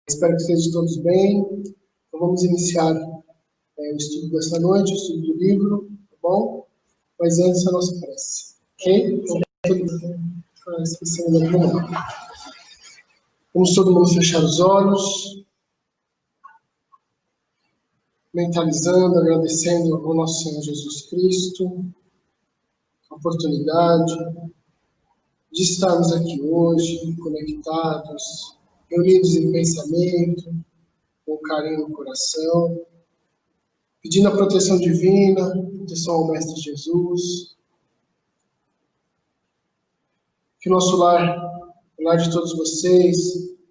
Espero que estejam todos bem. Então, vamos iniciar o estudo dessa noite, o estudo do livro, tá bom? Mas antes, a nossa prece, ok? Vamos todo mundo fechar os olhos, mentalizando, agradecendo ao nosso Senhor Jesus Cristo a oportunidade de estarmos aqui hoje, conectados, reunidos em pensamento, com carinho no coração, pedindo a proteção divina, proteção ao Mestre Jesus, que nosso lar, o lar de todos vocês,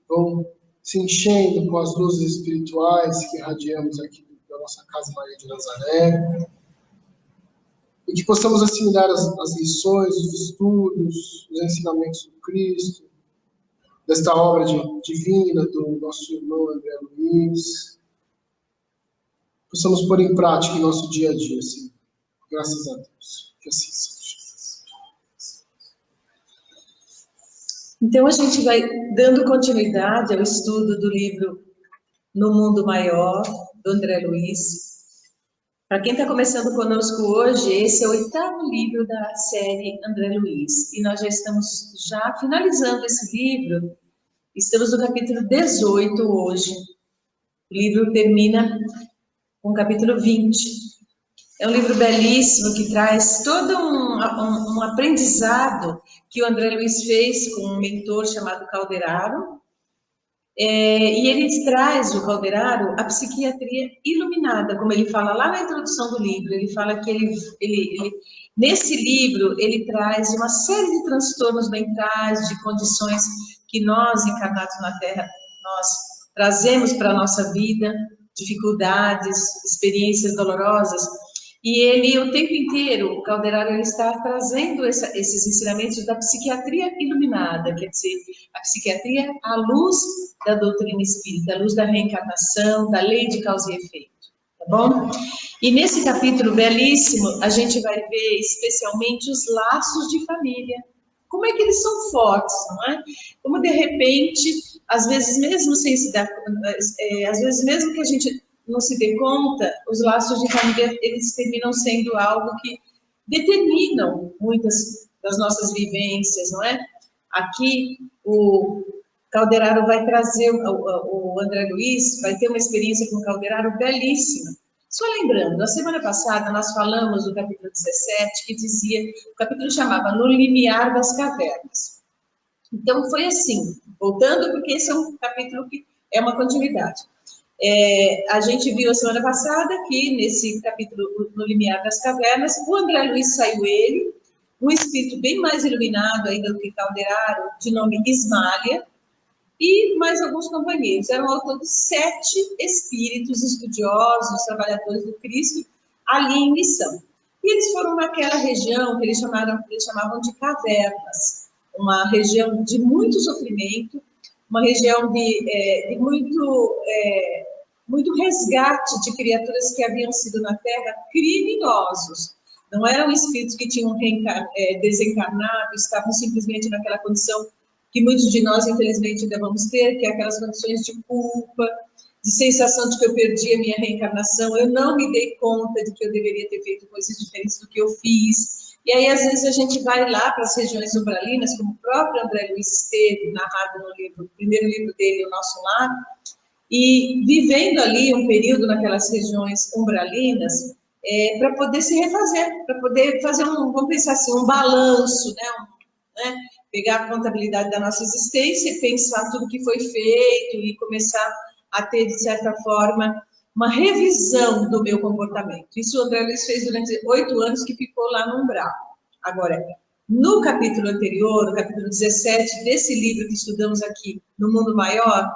vão se enchendo com as luzes espirituais que irradiamos aqui da nossa Casa Maria de Nazaré, e que possamos assimilar as lições, os estudos, os ensinamentos do Cristo, desta obra divina do nosso irmão André Luiz, possamos pôr em prática em nosso dia a dia, Senhor. Graças a Deus. Que assim seja. Então, a gente vai dando continuidade ao estudo do livro No Mundo Maior, do André Luiz. Para quem está começando conosco hoje, esse é o 8º livro da série André Luiz. E nós já estamos finalizando esse livro. Estamos no capítulo 18 hoje. O livro termina com o capítulo 20. É um livro belíssimo que traz todo um aprendizado que o André Luiz fez com um mentor chamado Calderaro. E ele traz, o Calderaro, a psiquiatria iluminada, como ele fala lá na introdução do livro. Ele fala que nesse livro, ele traz uma série de transtornos mentais, de condições que nós, encarnados na Terra, nós trazemos para a nossa vida, dificuldades, experiências dolorosas. E ele, o tempo inteiro, o Calderaro, ele está trazendo esses ensinamentos da psiquiatria iluminada, quer dizer, a psiquiatria à luz da doutrina espírita, à luz da reencarnação, da lei de causa e efeito, tá bom? E nesse capítulo belíssimo, a gente vai ver especialmente os laços de família. Como é que eles são fortes, não é? Como, de repente, às vezes mesmo sem se dar, às vezes mesmo que a gente não se dê conta, os laços de família, eles terminam sendo algo que determinam muitas das nossas vivências, não é? Aqui, o Calderaro vai trazer, o André Luiz vai ter uma experiência com o Calderaro belíssima. Só lembrando, na semana passada nós falamos do capítulo 17, que dizia, o capítulo chamava No Limiar das Cavernas. Então, foi assim, voltando, porque esse é um capítulo que é uma continuidade. A gente viu a semana passada que nesse capítulo No Limiar das Cavernas, o André Luiz saiu ele, um espírito bem mais iluminado ainda do que Calderaro, de nome Ismália, e mais alguns companheiros. Eram ao todo 7 espíritos estudiosos, trabalhadores do Cristo, ali em missão. E eles foram naquela região que eles chamavam de cavernas, uma região de muito sofrimento, uma região de muito resgate de criaturas que haviam sido na Terra criminosos. Não eram espíritos que tinham desencarnado, estavam simplesmente naquela condição que muitos de nós, infelizmente, ainda vamos ter, que é aquelas condições de culpa, de sensação de que eu perdi a minha reencarnação, eu não me dei conta de que eu deveria ter feito coisas diferentes do que eu fiz. E aí, às vezes, a gente vai lá para as regiões umbralinas, como o próprio André Luiz esteve, narrado no primeiro livro dele, O Nosso Lar, e vivendo ali um período naquelas regiões umbralinas, para poder se refazer, para poder fazer vamos pensar assim, um balanço, né? Pegar a contabilidade da nossa existência, pensar tudo que foi feito e começar a ter, de certa forma, uma revisão do meu comportamento. Isso o André Luiz fez durante 8 anos, que ficou lá no umbral. Agora, no capítulo anterior, no capítulo 17 desse livro que estudamos aqui, No Mundo Maior,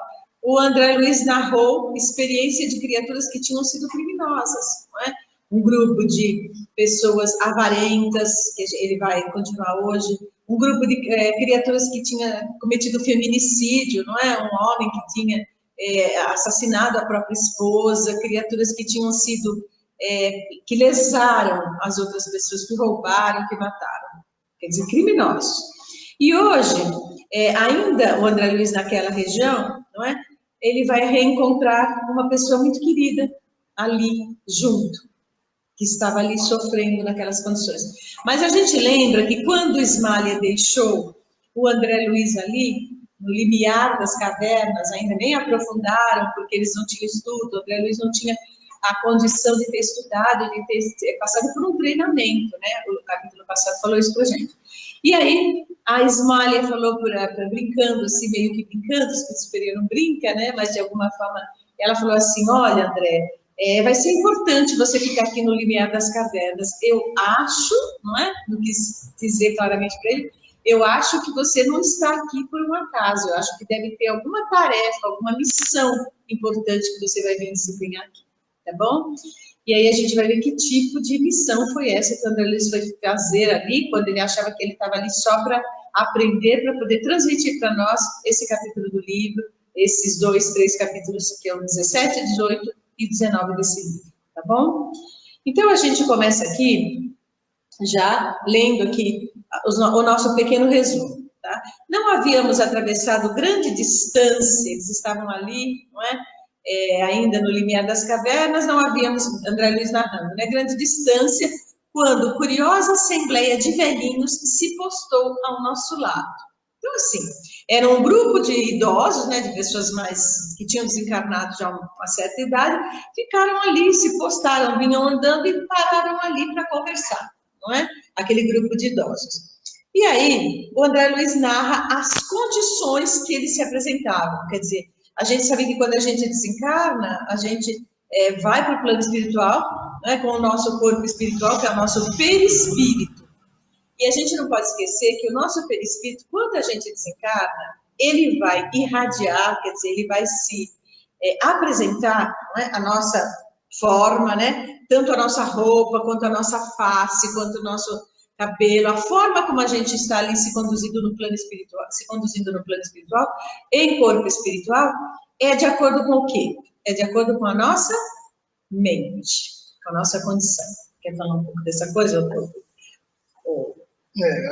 o André Luiz narrou experiência de criaturas que tinham sido criminosas, não é? Um grupo de pessoas avarentas, que ele vai continuar hoje, um grupo de criaturas que tinha cometido feminicídio, não é? Um homem que tinha assassinado a própria esposa, criaturas que tinham sido, que lesaram as outras pessoas, que roubaram, que mataram. Quer dizer, criminosos. E hoje, ainda o André Luiz naquela região, não é? ele vai reencontrar uma pessoa muito querida ali junto, que estava ali sofrendo naquelas condições. Mas a gente lembra que quando Ismália deixou o André Luiz ali, no limiar das cavernas, ainda nem aprofundaram, porque eles não tinham estudo, o André Luiz não tinha a condição de ter estudado, de ter passado por um treinamento, né? O capítulo passado falou isso pra gente. E aí, a Ismália falou, brincando, assim, meio que brincando, o espírito superior não brinca, né? Mas de alguma forma, ela falou assim, olha, André, vai ser importante você ficar aqui no limiar das cavernas. Eu acho, não é? Não quis dizer claramente para ele, eu acho que você não está aqui por um acaso, eu acho que deve ter alguma tarefa, alguma missão importante que você vai vir desempenhar aqui, tá bom? E aí a gente vai ver que tipo de missão foi essa que o André Luiz foi fazer ali, quando ele achava que ele estava ali só para aprender, para poder transmitir para nós esse capítulo do livro, esses 2, 3 capítulos, que é o 17, 18 e 19 desse livro, tá bom? Então a gente começa aqui, já lendo aqui o nosso pequeno resumo, tá? Não havíamos atravessado grande distância, eles estavam ali, não é? Ainda no limiar das cavernas, não havíamos, André Luiz narrando, né? Grande distância, quando curiosa assembleia de velhinhos se postou ao nosso lado. Então, assim, era um grupo de idosos, né, de pessoas mais que tinham desencarnado já uma certa idade, ficaram ali, se postaram, vinham andando e pararam ali para conversar, não é? Aquele grupo de idosos. E aí, o André Luiz narra as condições que eles se apresentavam, quer dizer, a gente sabe que quando a gente desencarna, a gente vai para o plano espiritual, né, com o nosso corpo espiritual, que é o nosso perispírito. E a gente não pode esquecer que o nosso perispírito, quando a gente desencarna, ele vai irradiar, quer dizer, ele vai se apresentar, não é, a nossa forma, né? Tanto a nossa roupa, quanto a nossa face, quanto o nosso cabelo, a forma como a gente está ali se conduzindo no plano espiritual, em corpo espiritual, é de acordo com o quê? É de acordo com a nossa mente, com a nossa condição. Quer falar um pouco dessa coisa?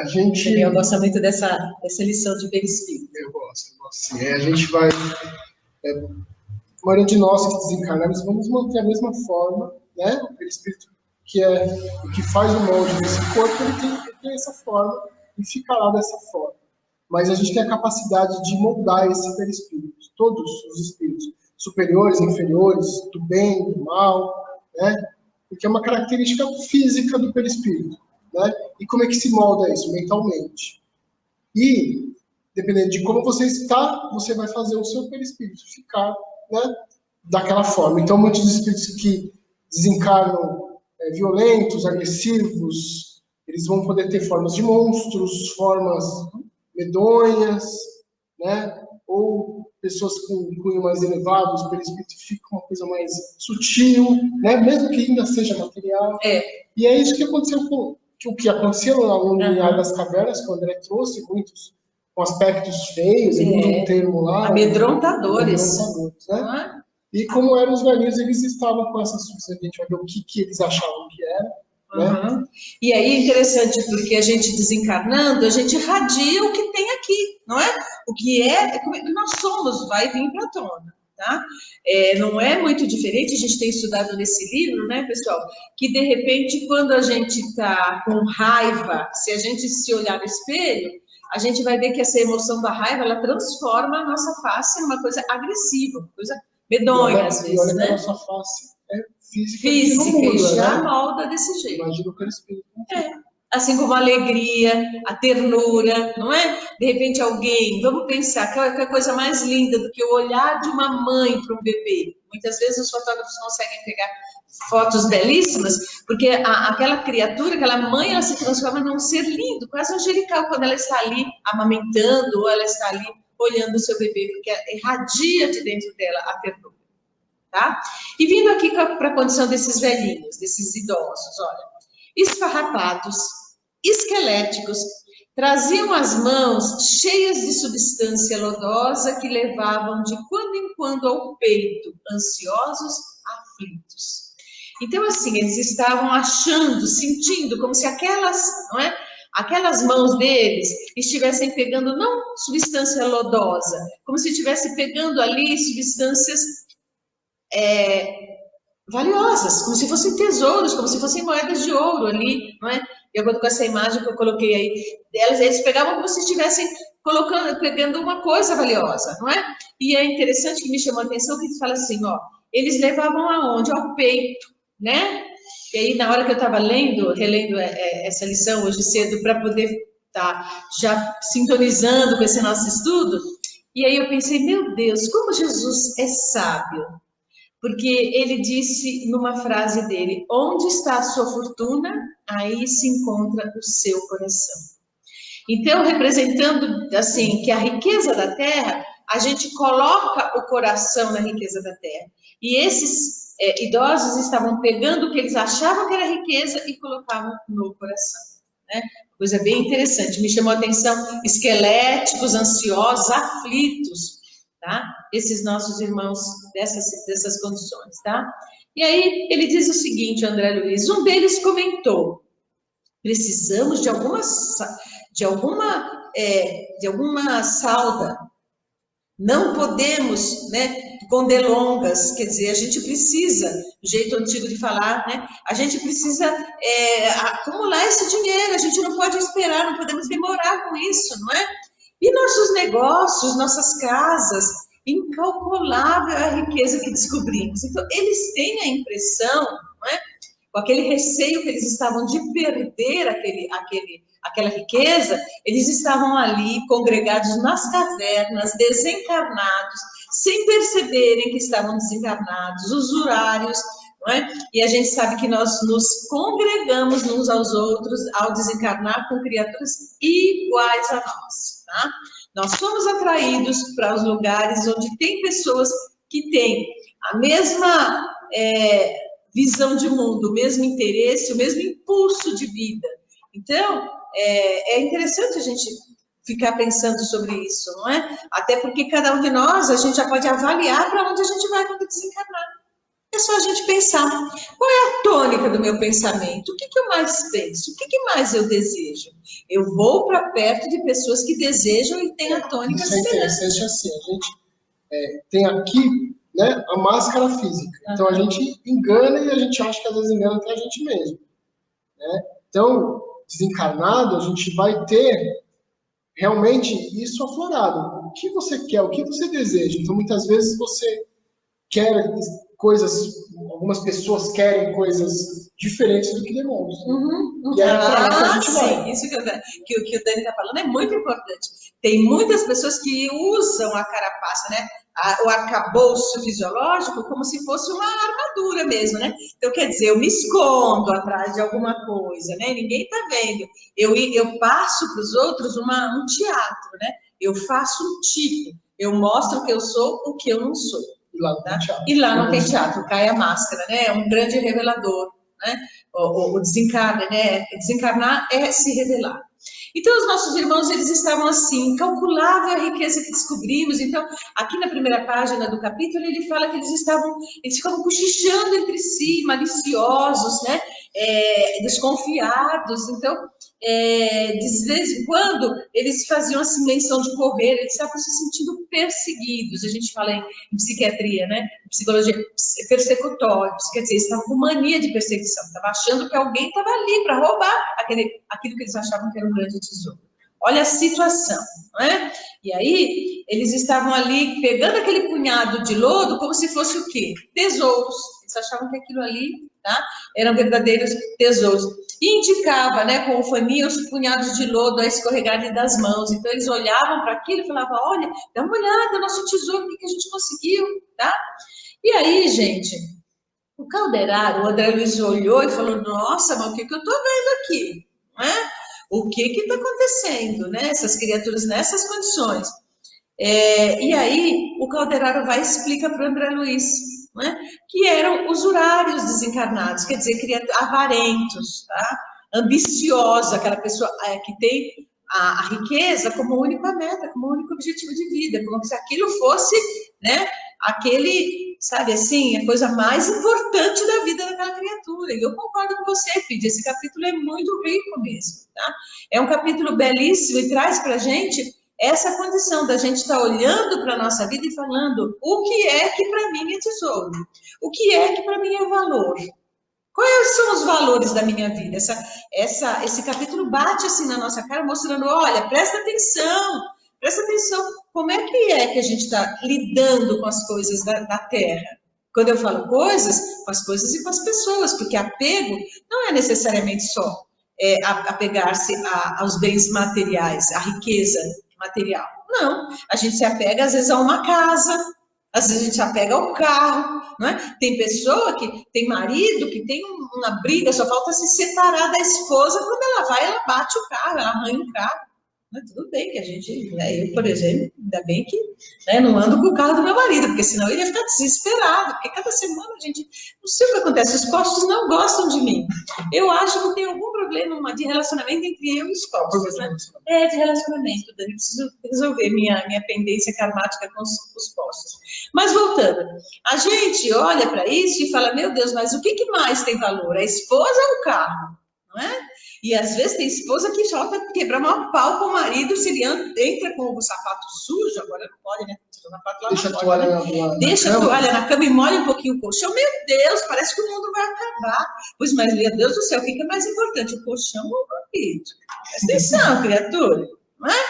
A gente... Eu gosto muito dessa lição de perispírito. Eu gosto sim. A gente vai... a maioria de nós que desencarnamos vamos manter a mesma forma, né? O perispírito que é o que faz o molde desse corpo, ele tem essa forma e fica lá dessa forma. Mas a gente tem a capacidade de moldar esse perispírito, todos os espíritos, superiores, inferiores, do bem, do mal, né? Porque é uma característica física do perispírito, né? E como é que se molda isso? Mentalmente. E, dependendo de como você está, você vai fazer o seu perispírito ficar, né, daquela forma. Então, muitos espíritos que desencarnam violentos, agressivos, eles vão poder ter formas de monstros, formas medonhas, né? Ou pessoas com cunho mais elevado, o perispírito fica uma coisa mais sutil, né? Mesmo que ainda seja material. E é isso que aconteceu o que aconteceu no limiar das cavernas, que o André trouxe, muitos com aspectos feios, ele usa um termo lá. Amedrontadores. Né? E como eram os velhinhos, eles estavam com essa substância, a gente vai ver o que eles achavam que era. Né? E aí é interessante, porque a gente desencarnando, a gente irradia o que tem aqui, não é? O que nós somos, vai vir para a tona, tá? Não é muito diferente, a gente tem estudado nesse livro, né, pessoal, que de repente, quando a gente está com raiva, se a gente se olhar no espelho, a gente vai ver que essa emoção da raiva, ela transforma a nossa face numa coisa agressiva, uma coisa medonha, às vezes, olha né? Que a nossa face física e já né? molda desse jeito. Imagina o perispírito. Assim como a alegria, a ternura, não é? De repente alguém, vamos pensar, que é a coisa mais linda do que o olhar de uma mãe para um bebê. Muitas vezes os fotógrafos conseguem pegar fotos belíssimas, porque aquela criatura, aquela mãe, ela se transforma num ser lindo, quase angelical, quando ela está ali amamentando, ou ela está ali olhando o seu bebê, porque irradia de dentro dela a ternura. Tá? E vindo aqui para a condição desses velhinhos, desses idosos, olha, esfarrapados, esqueléticos, traziam as mãos cheias de substância lodosa que levavam de quando em quando ao peito, ansiosos, aflitos. Então, assim, eles estavam achando, sentindo, como se aquelas, não é? aquelas mãos deles estivessem pegando não substância lodosa, como se estivesse pegando ali substâncias valiosas, como se fossem tesouros, como se fossem moedas de ouro ali, não é? De acordo com essa imagem que eu coloquei aí, eles pegavam como se estivessem pegando uma coisa valiosa, não é? E é interessante que me chamou a atenção que ele fala assim, ó, eles levavam aonde? Ao peito, né? E aí, na hora que eu estava relendo essa lição hoje cedo, para poder estar já sintonizando com esse nosso estudo, e aí eu pensei, meu Deus, como Jesus é sábio, porque ele disse numa frase dele, onde está a sua fortuna, aí se encontra o seu coração. Então, representando, assim, que a riqueza da terra, a gente coloca o coração na riqueza da terra. E esses idosos estavam pegando o que eles achavam que era riqueza e colocavam no coração, né? Coisa bem interessante. Me chamou a atenção, esqueléticos, ansiosos, aflitos, tá? Esses nossos irmãos dessas condições, tá? E aí, ele diz o seguinte, André Luiz, um deles comentou, precisamos de alguma salda. Não podemos, né, com delongas, quer dizer, a gente precisa, o jeito antigo de falar, né, a gente precisa acumular esse dinheiro, a gente não pode esperar, não podemos demorar com isso, não é? E nossos negócios, nossas casas, incalculável a riqueza que descobrimos. Então, eles têm a impressão, não é? Com aquele receio que eles estavam de perder aquela riqueza, eles estavam ali congregados nas cavernas, desencarnados, sem perceberem que estavam desencarnados, usurários, não é? E a gente sabe que nós nos congregamos uns aos outros ao desencarnar com criaturas iguais a nós, tá? Nós somos atraídos para os lugares onde tem pessoas que têm a mesma visão de mundo, o mesmo interesse, o mesmo impulso de vida. Então, é interessante a gente ficar pensando sobre isso, não é? Até porque cada um de nós, a gente já pode avaliar para onde a gente vai quando desencarnar. É só a gente pensar. Qual é a tônica do meu pensamento? O que eu mais penso? O que mais eu desejo? Eu vou para perto de pessoas que desejam e têm a tônica semelhante. Isso é interessante assim, a gente tem aqui, né, a máscara física. Então a gente engana e a gente acha que às vezes engana até a gente mesmo, né? Então, desencarnado, a gente vai ter realmente isso aflorado. O que você quer, o que você deseja. Então, muitas vezes você quer coisas, algumas pessoas querem coisas diferentes do que demônios. E aí, para lá que a gente vai. Isso que o Dani está falando é muito importante. Tem muitas pessoas que usam a carapaça, né? O arcabouço fisiológico como se fosse uma armadura mesmo, né? Então, quer dizer, eu me escondo atrás de alguma coisa, né? Ninguém está vendo. Eu passo para os outros um teatro, né? Eu faço um tipo. Eu mostro que eu sou o que eu não sou. E lá não tem teatro, cai a máscara, né? É um grande revelador, né? O desencarne, né? Desencarnar é se revelar. Então, os nossos irmãos, eles estavam assim, incalculável a riqueza que descobrimos. Então, aqui na primeira página do capítulo, ele fala que eles ficavam cochichando entre si, maliciosos, né? Desconfiados. Então, de vez em quando, eles faziam assim, menção de correr, eles estavam se sentindo perseguidos. A gente fala em psiquiatria, né? Psicologia, persecutórios, quer dizer, eles estavam com mania de perseguição, estavam achando que alguém estava ali para roubar aquilo que eles achavam que era um grande tesouro. Olha a situação, não é? E aí, eles estavam ali pegando aquele punhado de lodo como se fosse o quê? Tesouros. Eles achavam que aquilo ali, tá? Eram verdadeiros tesouros. E indicava, né, com o faninho, os punhados de lodo a escorregarem das mãos. Então, eles olhavam para aquilo e falavam, olha, dá uma olhada, nosso tesouro, o que a gente conseguiu, tá? E aí, gente, o Calderaro, o André Luiz olhou e falou, nossa, mas o que eu estou vendo aqui? Não é? O que está acontecendo, né? Essas criaturas nessas condições. E aí, o Calderaro vai e explica para o André Luiz, não é? Que eram usurários desencarnados, quer dizer, avarentos, tá? Ambiciosos, aquela pessoa que tem a riqueza como única meta, como único objetivo de vida, como se aquilo fosse, né, aquele sabe assim, a coisa mais importante da vida daquela criatura. E eu concordo com você, Fide, esse capítulo é muito rico mesmo, tá? É um capítulo belíssimo e traz pra gente essa condição da gente estar olhando para a nossa vida e falando o que é que para mim é tesouro, o que é que para mim é valor. Quais são os valores da minha vida? Esse capítulo bate assim na nossa cara, mostrando, olha, presta atenção, como é que a gente está lidando com as coisas da terra? Quando eu falo coisas, com as coisas e com as pessoas, porque apego não é necessariamente só apegar-se aos bens materiais, à riqueza material. Não, a gente se apega às vezes a uma casa, às vezes a gente se apega ao carro, não é? Tem pessoa que tem marido que tem uma briga, só falta se separar da esposa, quando ela vai, ela bate o carro, ela arranha o carro. Mas tudo bem que a gente, né, eu, por exemplo, ainda bem que, né, não ando com o carro do meu marido, porque senão eu ia ficar desesperado, porque cada semana a gente, não sei o que acontece, os postos não gostam de mim. Eu acho que tem algum problema de relacionamento entre eu e os postos, né? De relacionamento, Dani, preciso resolver minha pendência karmática com os postos. Mas voltando, a gente olha para isso e fala, meu Deus, mas o que mais tem valor, a esposa ou o carro? Não é? E às vezes tem esposa que solta quebrar uma pau com o marido se ele entra com o sapato sujo, agora não pode, né? Deixa a toalha Deixa a toalha na cama e molha um pouquinho o colchão. Meu Deus, parece que o mundo vai acabar. Pois, mas, meu Deus do céu, o que é mais importante, o colchão ou o marido? Presta atenção, criatura, não é?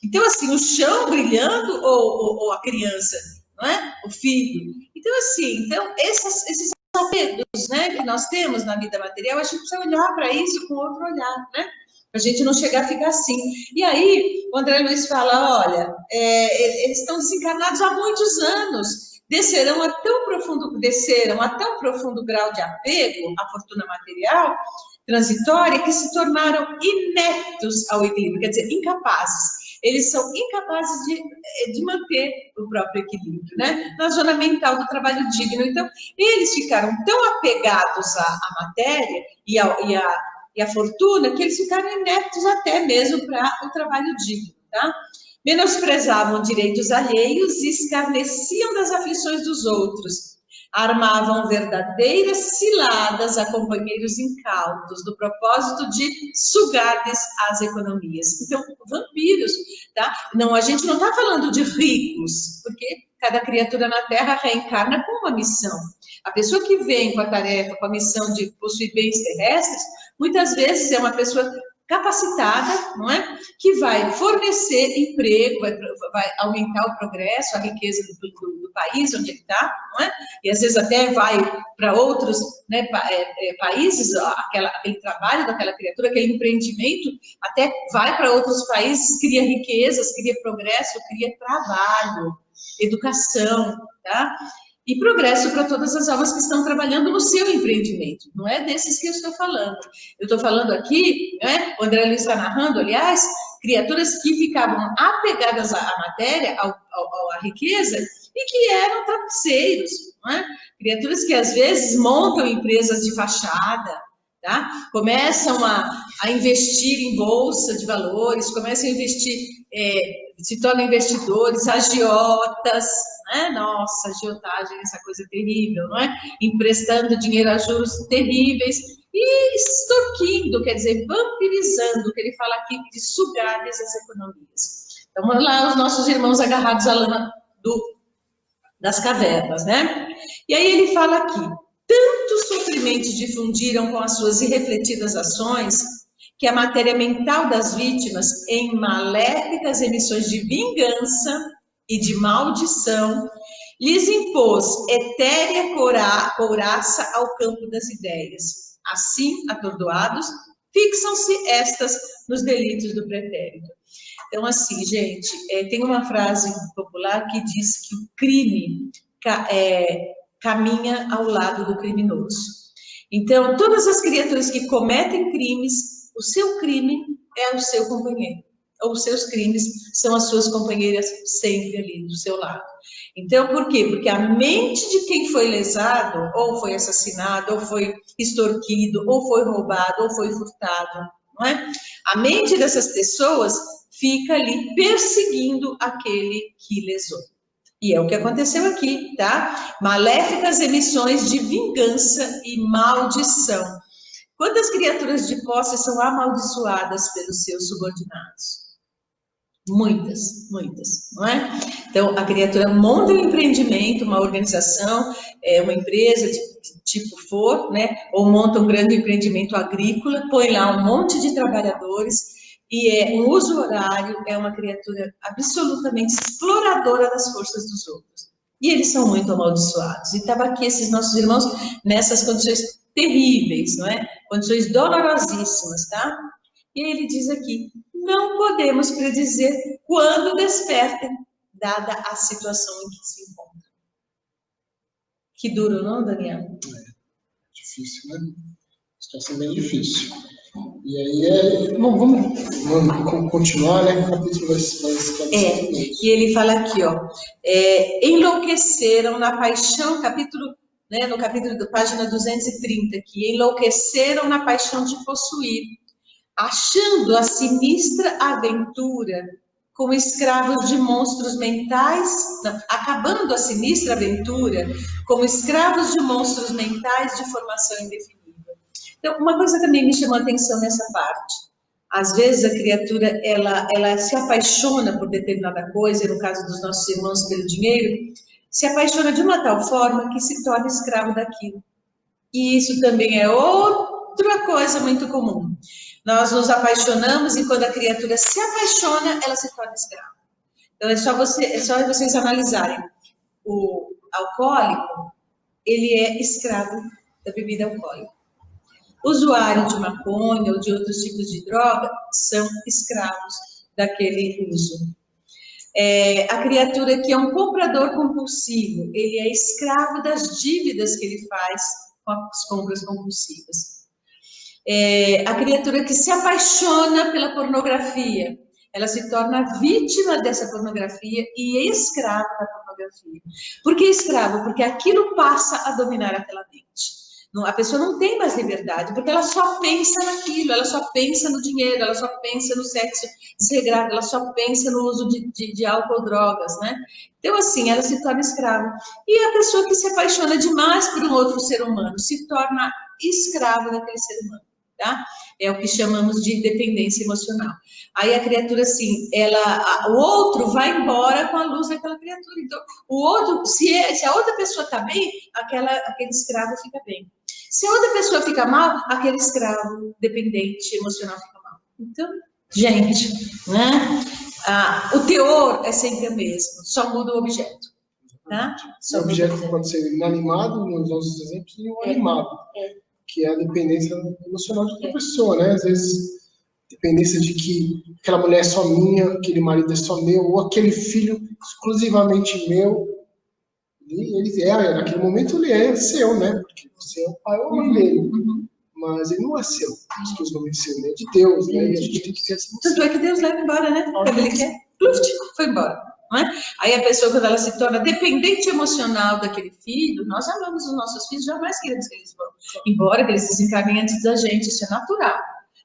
Então, assim, o chão brilhando ou a criança, não é? O filho. Então, assim, esses apegos, né, que nós temos na vida material, a gente precisa olhar para isso com outro olhar, né? Para a gente não chegar a ficar assim. E aí, o André Luiz fala, olha, eles estão desencarnados há muitos anos, desceram a tão profundo grau de apego à fortuna material, transitória, que se tornaram ineptos ao equilíbrio, quer dizer, incapazes. Eles são incapazes de manter o próprio equilíbrio, né? Na zona mental do trabalho digno. Então, eles ficaram tão apegados à matéria e a fortuna que eles ficaram ineptos até mesmo para o trabalho digno, tá? Menosprezavam direitos alheios e escarneciam das aflições dos outros. Armavam verdadeiras ciladas a companheiros incautos, do propósito de sugar-lhes as economias. Então, vampiros, tá? Não, a gente não está falando de ricos, porque cada criatura na Terra reencarna com uma missão. A pessoa que vem com a tarefa, com a missão de possuir bens terrestres, muitas vezes é uma pessoa capacitada, não é? Que vai fornecer emprego, vai aumentar o progresso, a riqueza do país onde ele está, não é? E às vezes até vai para outros, né, países, aquele trabalho daquela criatura, aquele empreendimento, até vai para outros países, cria riquezas, cria progresso, cria trabalho, educação, tá? E progresso para todas as almas que estão trabalhando no seu empreendimento. Não é desses que eu estou falando. Eu estou falando aqui, né, o André Luiz está narrando, aliás, criaturas que ficavam apegadas à matéria, à riqueza, e que eram trapaceiros, não é? Criaturas que às vezes montam empresas de fachada, tá? Começam a investir em bolsa de valores, começam a investir, se tornam investidores, agiotas, né? Nossa, agiotagem, essa coisa terrível, não é? Emprestando dinheiro a juros terríveis e extorquindo, quer dizer, vampirizando, que ele fala aqui, de sugar-lhes as economias. Então, vamos lá, os nossos irmãos agarrados à lama das cavernas, né? E aí ele fala aqui, tantos sofrimentos difundiram com as suas irrefletidas ações, que a matéria mental das vítimas, em maléficas emissões de vingança e de maldição, lhes impôs etérea couraça ao campo das ideias. Assim, atordoados, fixam-se estas nos delitos do pretérito. Então, assim, gente, tem uma frase popular que diz que o crime caminha ao lado do criminoso. Então, todas as criaturas que cometem crimes, o seu crime é o seu companheiro. Ou os seus crimes são as suas companheiras sempre ali do seu lado. Então, por quê? Porque a mente de quem foi lesado, ou foi assassinado, ou foi extorquido, ou foi roubado, ou foi furtado, não é? A mente dessas pessoas fica ali perseguindo aquele que lesou. E é o que aconteceu aqui, tá? Maléficas emissões de vingança e maldição. Quantas criaturas de posse são amaldiçoadas pelos seus subordinados? Muitas, muitas, não é? Então, a criatura monta um empreendimento, uma organização, uma empresa de tipo for, né? Ou monta um grande empreendimento agrícola, põe lá um monte de trabalhadores e é um usurário, é uma criatura absolutamente exploradora das forças dos outros. E eles são muito amaldiçoados. E estavam aqui esses nossos irmãos nessas condições terríveis, não é? Condições dolorosíssimas, tá? E ele diz aqui, não podemos predizer quando despertem, dada a situação em que se encontram. Que duro, não, Daniel? Difícil, né? Situação bem difícil. E aí vamos continuar, né? O capítulo vai esclarecer. E ele fala aqui, ó, enlouqueceram na paixão, capítulo, né, no capítulo da página 230 aqui, enlouqueceram na paixão de possuir, achando a sinistra aventura como escravos de monstros mentais, não, acabando a sinistra aventura como escravos de monstros mentais de formação indefinida. Então, uma coisa também me chamou a atenção nessa parte. Às vezes a criatura, ela se apaixona por determinada coisa, no caso dos nossos irmãos pelo dinheiro, se apaixona de uma tal forma que se torna escravo daquilo. E isso também é outra coisa muito comum. Nós nos apaixonamos e quando a criatura se apaixona, ela se torna escrava. Então é só vocês analisarem. O alcoólico, ele é escravo da bebida alcoólica. O usuário de maconha ou de outros tipos de droga são escravos daquele uso. A criatura que é um comprador compulsivo, ele é escravo das dívidas que ele faz com as compras compulsivas. A criatura que se apaixona pela pornografia, ela se torna vítima dessa pornografia e escrava da pornografia. Por que escravo? Porque aquilo passa a dominar aquela mente. A pessoa não tem mais liberdade, porque ela só pensa naquilo, ela só pensa no dinheiro, ela só pensa no sexo desregrado, ela só pensa no uso de álcool ou drogas, né? Então, assim, ela se torna escrava. E a pessoa que se apaixona demais por um outro ser humano se torna escrava daquele ser humano. Tá? É o que chamamos de dependência emocional. Aí a criatura, assim, o outro vai embora com a luz daquela criatura. Então, o outro, se a outra pessoa está bem, aquele escravo fica bem. Se a outra pessoa fica mal, aquele escravo dependente emocional fica mal. Então, gente, né? O teor é sempre o mesmo, só muda o objeto. Tá? O objeto pode ser inanimado, nos nossos exemplos, e o animado. Que é a dependência emocional de outra pessoa, né? Às vezes, dependência de que aquela mulher é só minha, aquele marido é só meu, ou aquele filho exclusivamente meu. Naquele momento ele é seu, né? Porque você é o pai ou a mãe dele. Mas ele não é seu, exclusivamente seu, ele é de Deus, né? E a gente tem que ter essa noção. Tanto é que Deus leva embora, né? Quando ele quer, foi embora. Não é? Aí a pessoa, quando ela se torna dependente emocional daquele filho, nós amamos os nossos filhos, jamais queremos que eles vão embora, que eles desencarnem antes da gente, isso é natural.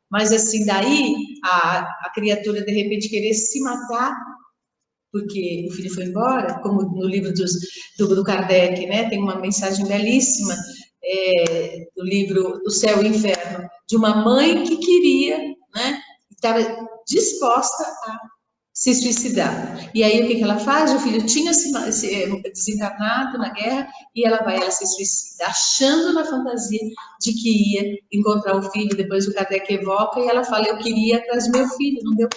Mas assim, daí a criatura de repente querer se matar porque o filho foi embora, como no livro do Kardec, né? Tem uma mensagem belíssima do livro Do Céu e Inferno, de uma mãe que queria, né? Estava disposta a se suicidar. E aí o que ela faz? O filho tinha se desencarnado na guerra e ela se suicida, achando na fantasia de que ia encontrar o filho. Depois o Kardec evoca e ela fala, eu queria atrás do meu filho, não deu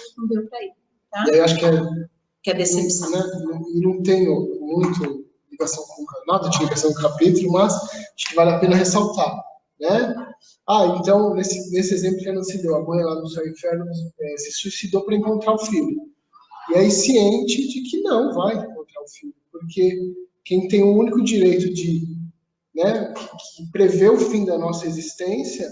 para ir. Tá? E aí eu acho que é decepção. Né? E não tenho muito ligação nada de ligação com o capítulo, mas acho que vale a pena ressaltar, né? Então, nesse exemplo que a Ana se deu, a mãe lá do Céu e Inferno se suicidou para encontrar o filho. E aí ciente de que não vai encontrar o filho, porque quem tem o único direito de, né, que prevê o fim da nossa existência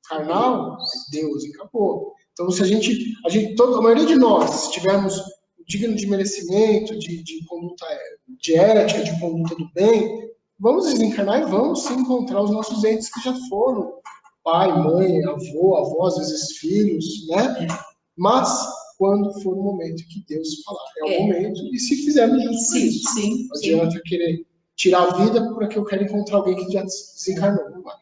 carnal é Deus, e acabou. Então, se a maioria de nós, se tivermos digno de merecimento, de conduta de ética, de conduta do bem, vamos desencarnar e vamos sim encontrar os nossos entes que já foram pai, mãe, avô, avó, às vezes filhos, né? Mas quando for o momento que Deus falar. É o momento, e se fizermos justo por isso. Sim, não adianta querer tirar a vida porque eu quero encontrar alguém que já desencarnou. Não vai.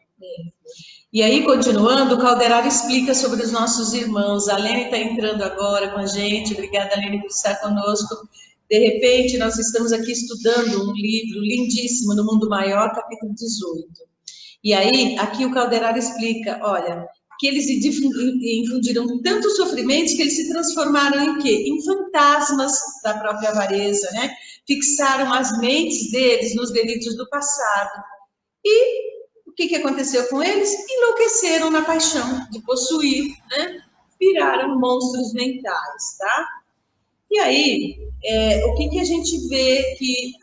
E aí, continuando, o Calderaro explica sobre os nossos irmãos. A Lene está entrando agora com a gente. Obrigada, Lene, por estar conosco. De repente, nós estamos aqui estudando um livro lindíssimo, No Mundo Maior, capítulo 18. E aí, aqui o Calderaro explica, olha, que eles infundiram tantos sofrimentos que eles se transformaram em quê? Em fantasmas da própria avareza, né? Fixaram as mentes deles nos delitos do passado. E o que aconteceu com eles? Enlouqueceram na paixão de possuir, né? Viraram monstros mentais, tá? E aí, o que a gente vê que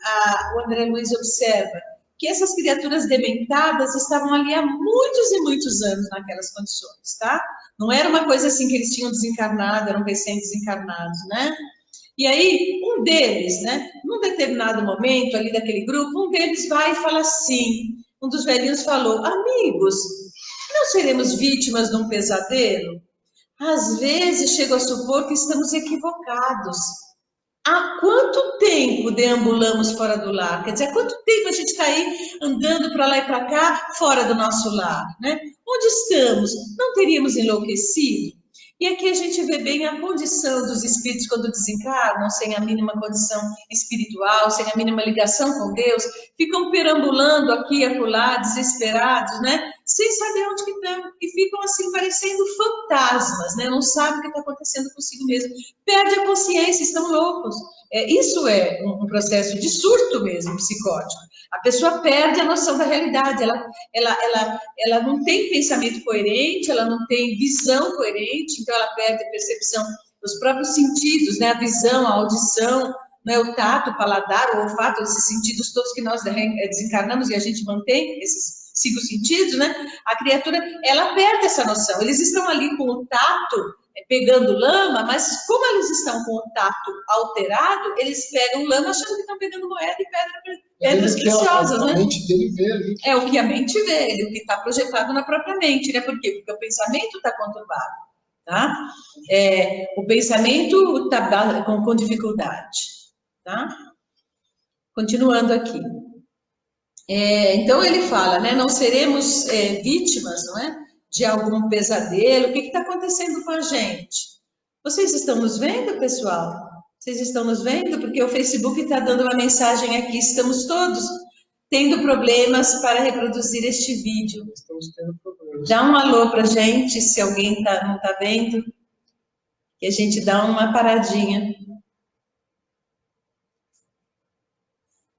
o André Luiz observa? Que essas criaturas dementadas estavam ali há muitos e muitos anos naquelas condições, tá? Não era uma coisa assim que eles tinham desencarnado, eram recém-desencarnados, né? E aí, um deles, né, num determinado momento ali daquele grupo, um deles vai e fala assim, um dos velhinhos falou, amigos, não seremos vítimas de um pesadelo? Às vezes chego a supor que estamos equivocados. Há quanto tempo deambulamos fora do lar? Quer dizer, há quanto tempo a gente está aí andando para lá e para cá, fora do nosso lar, né? Onde estamos? Não teríamos enlouquecido? E aqui a gente vê bem a condição dos espíritos quando desencarnam, sem a mínima condição espiritual, sem a mínima ligação com Deus, ficam perambulando aqui e acolá, desesperados, né? Sem saber onde que estão, e ficam assim parecendo fantasmas, né? Não sabem o que está acontecendo consigo mesmo. Perde a consciência, estão loucos. Isso é um processo de surto mesmo, psicótico. A pessoa perde a noção da realidade, ela não tem pensamento coerente, ela não tem visão coerente, então ela perde a percepção dos próprios sentidos, né? A visão, a audição, né? O tato, o paladar, o olfato, esses sentidos todos que nós desencarnamos e a gente mantém, esses 5 sentidos, né? A criatura, ela perde essa noção. Eles estão ali com o tato, pegando lama, mas como eles estão com o tato alterado, eles pegam lama achando que estão pegando moeda e pedras preciosas, né? A mente dele vê ali. É o que a mente vê, o que está projetado na própria mente, né? Por quê? Porque o pensamento está conturbado, tá? O pensamento está com dificuldade, tá? Continuando aqui. Então ele fala, né? Não seremos vítimas, não é? De algum pesadelo. O que está acontecendo com a gente? Vocês estão nos vendo, pessoal? Vocês estão nos vendo? Porque o Facebook está dando uma mensagem aqui. Estamos todos tendo problemas para reproduzir este vídeo. Estamos tendo problemas. Dá um alô para a gente, se alguém não está vendo. Que a gente dá uma paradinha.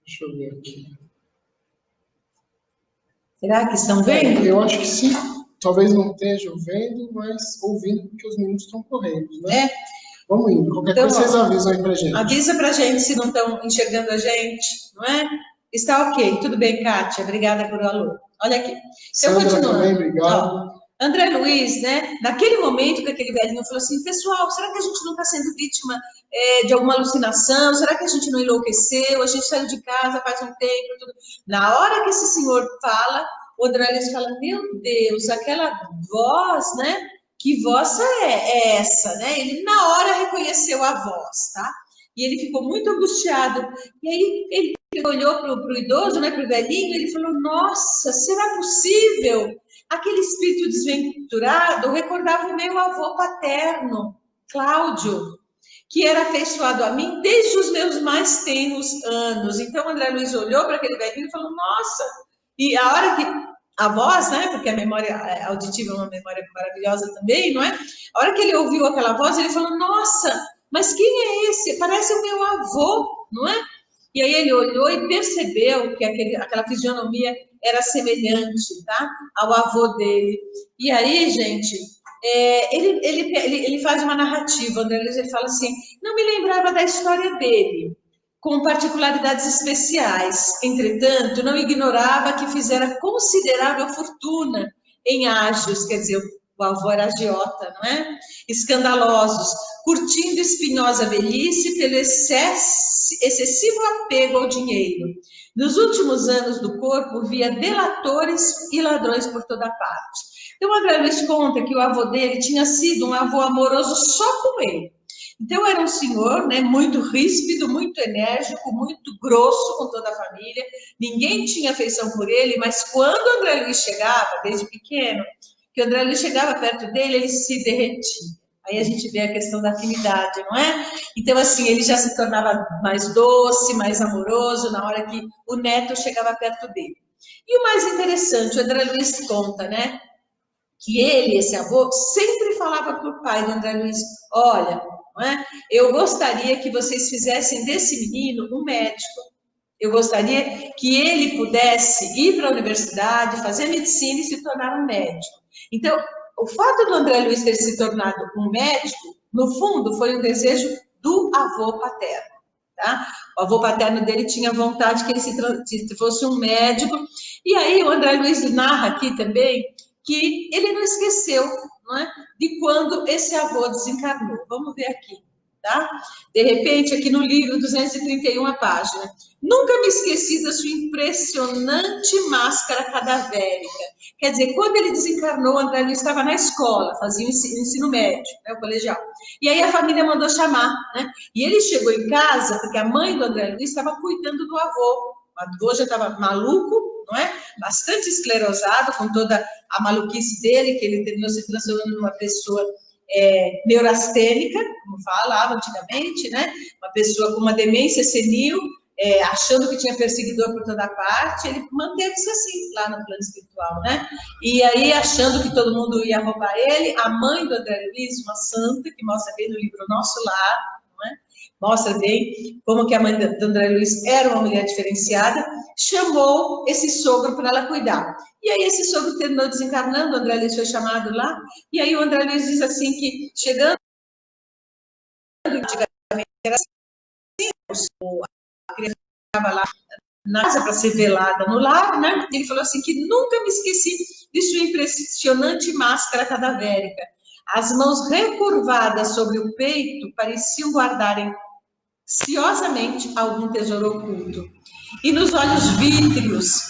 Deixa eu ver aqui. Será que estão vendo? Eu acho que sim. Talvez não estejam vendo, mas ouvindo, porque os minutos estão correndo, né? Vamos indo. Qualquer coisa vocês avisam aí pra gente. Avisa pra gente se não estão enxergando a gente, não é? Está ok. Tudo bem, Kátia. Obrigada por o alô. Olha aqui. Então, Sandra continuando. Também, obrigado. André Luiz, né? Naquele momento que aquele velhinho falou assim, pessoal, será que a gente não está sendo vítima de alguma alucinação? Será que a gente não enlouqueceu? A gente saiu de casa faz um tempo. Tudo. Na hora que esse senhor fala, o André Luiz fala, meu Deus, aquela voz, né? Que voz é essa, né? Ele na hora reconheceu a voz, tá? E ele ficou muito angustiado. E aí ele olhou para o idoso, né? Para o velhinho, e ele falou, nossa, será possível? Aquele espírito desventurado recordava o meu avô paterno, Cláudio, que era afeiçoado a mim desde os meus mais tenros anos. Então, André Luiz olhou para aquele velhinho e falou, nossa, e a hora que a voz, né, porque a memória auditiva é uma memória maravilhosa também, não é? A hora que ele ouviu aquela voz, ele falou, nossa, mas quem é esse? Parece o meu avô, não é? E aí ele olhou e percebeu que aquela fisionomia era semelhante, tá? Ao avô dele. E aí, gente, ele faz uma narrativa, André Luiz, ele fala assim, não me lembrava da história dele, com particularidades especiais. Entretanto, não ignorava que fizera considerável fortuna em ágios, quer dizer, o avô era agiota, não é? Escandalosos, curtindo espinhosa velhice pelo excessivo apego ao dinheiro. Nos últimos anos do corpo, via delatores e ladrões por toda parte. Então, o André Luiz conta que o avô dele tinha sido um avô amoroso só com ele. Então, era um senhor, né, muito ríspido, muito enérgico, muito grosso com toda a família. Ninguém tinha afeição por ele, mas quando o André Luiz chegava, desde pequeno, que o André Luiz chegava perto dele, ele se derretia. Aí a gente vê a questão da afinidade, não é? Então, assim, ele já se tornava mais doce, mais amoroso na hora que o neto chegava perto dele. E o mais interessante, o André Luiz conta, né? Que ele, esse avô, sempre falava para o pai do André Luiz: olha, não é? Eu gostaria que vocês fizessem desse menino um médico. Eu gostaria que ele pudesse ir para a universidade, fazer medicina e se tornar um médico. Então, o fato do André Luiz ter se tornado um médico, no fundo, foi um desejo do avô paterno. Tá? O avô paterno dele tinha vontade que ele se fosse um médico. E aí o André Luiz narra aqui também que ele não esqueceu, não é, de quando esse avô desencarnou. Vamos ver aqui, tá? De repente, aqui no livro 231 a página. Nunca me esqueci da sua impressionante máscara cadavérica. Quer dizer, quando ele desencarnou, o André Luiz estava na escola, fazia o ensino médio, né, o colegial. E aí a família mandou chamar, né? E ele chegou em casa, porque a mãe do André Luiz estava cuidando do avô. O avô já estava maluco, não é? Bastante esclerosado, com toda a maluquice dele, que ele terminou se transformando numa pessoa neurastênica, como falava antigamente, né? Uma pessoa com uma demência senil, achando que tinha perseguidor por toda parte. Ele manteve-se assim, lá no plano espiritual, né? E aí, achando que todo mundo ia roubar ele, a mãe do André Luiz, uma santa, que mostra bem no livro Nosso Lar, mostra bem como que a mãe do André Luiz era uma mulher diferenciada, chamou esse sogro para ela cuidar. E aí esse sogro terminou desencarnando, o André Luiz foi chamado lá, e aí o André Luiz diz assim que, chegando, antigamente era assim, a criança estava lá na casa para ser velada no lar, né? Ele falou assim que nunca me esqueci de sua impressionante máscara cadavérica. As mãos recurvadas sobre o peito pareciam guardarem ansiosamente algum tesouro oculto. E nos olhos vítreos,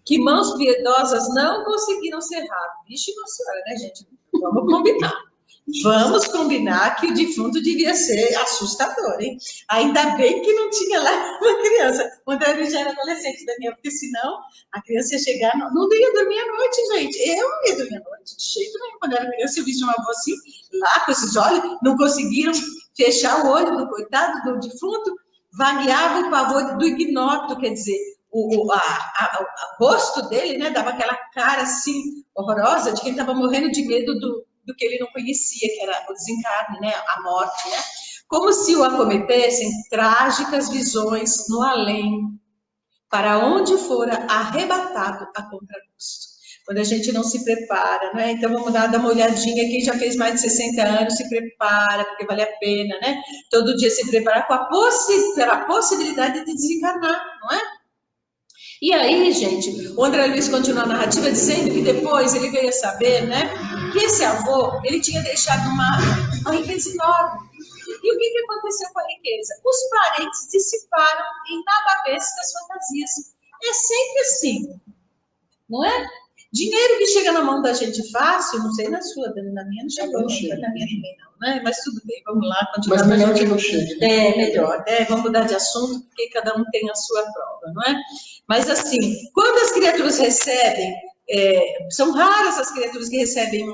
que mãos piedosas não conseguiram cerrar. Vixe, nossa senhora, né, gente? Vamos combinar. Vamos combinar que o defunto devia ser assustador, hein? Ainda bem que não tinha lá uma criança. Quando eu já era adolescente, Daniel, porque senão a criança ia chegar, não ia dormir à noite, gente. Eu não ia dormir à noite, de jeito nenhum. Quando eu era criança, eu vi uma avó assim, lá com esses olhos, não conseguiram fechar o olho do coitado, do defunto, vagueava o pavor do ignoto, quer dizer, o rosto dele, né, dava aquela cara assim, horrorosa, de quem estava morrendo de medo do que ele não conhecia, que era o desencarne, né, a morte, né? Como se o acometessem trágicas visões no além, para onde fora arrebatado a contragosto. Quando a gente não se prepara, né? Então vamos dar uma olhadinha, quem já fez mais de 60 anos se prepara, porque vale a pena, né? Todo dia se preparar com a possibilidade de desencarnar, não é? E aí, gente, o André Luiz continua a narrativa dizendo que depois ele veio a saber, né, que esse avô, ele tinha deixado uma riqueza enorme. E o que aconteceu com a riqueza? Os parentes dissiparam em nababescas fantasias. É sempre assim, não é? Dinheiro que chega na mão da gente fácil, não sei na sua, na minha não chegou, não chega. Na minha também não, né? Mas tudo bem, vamos lá. Mas melhor que não chegue. Né? É, melhor, né? Vamos mudar de assunto, porque cada um tem a sua prova, não é? Mas assim, quando as criaturas recebem, são raras as criaturas que recebem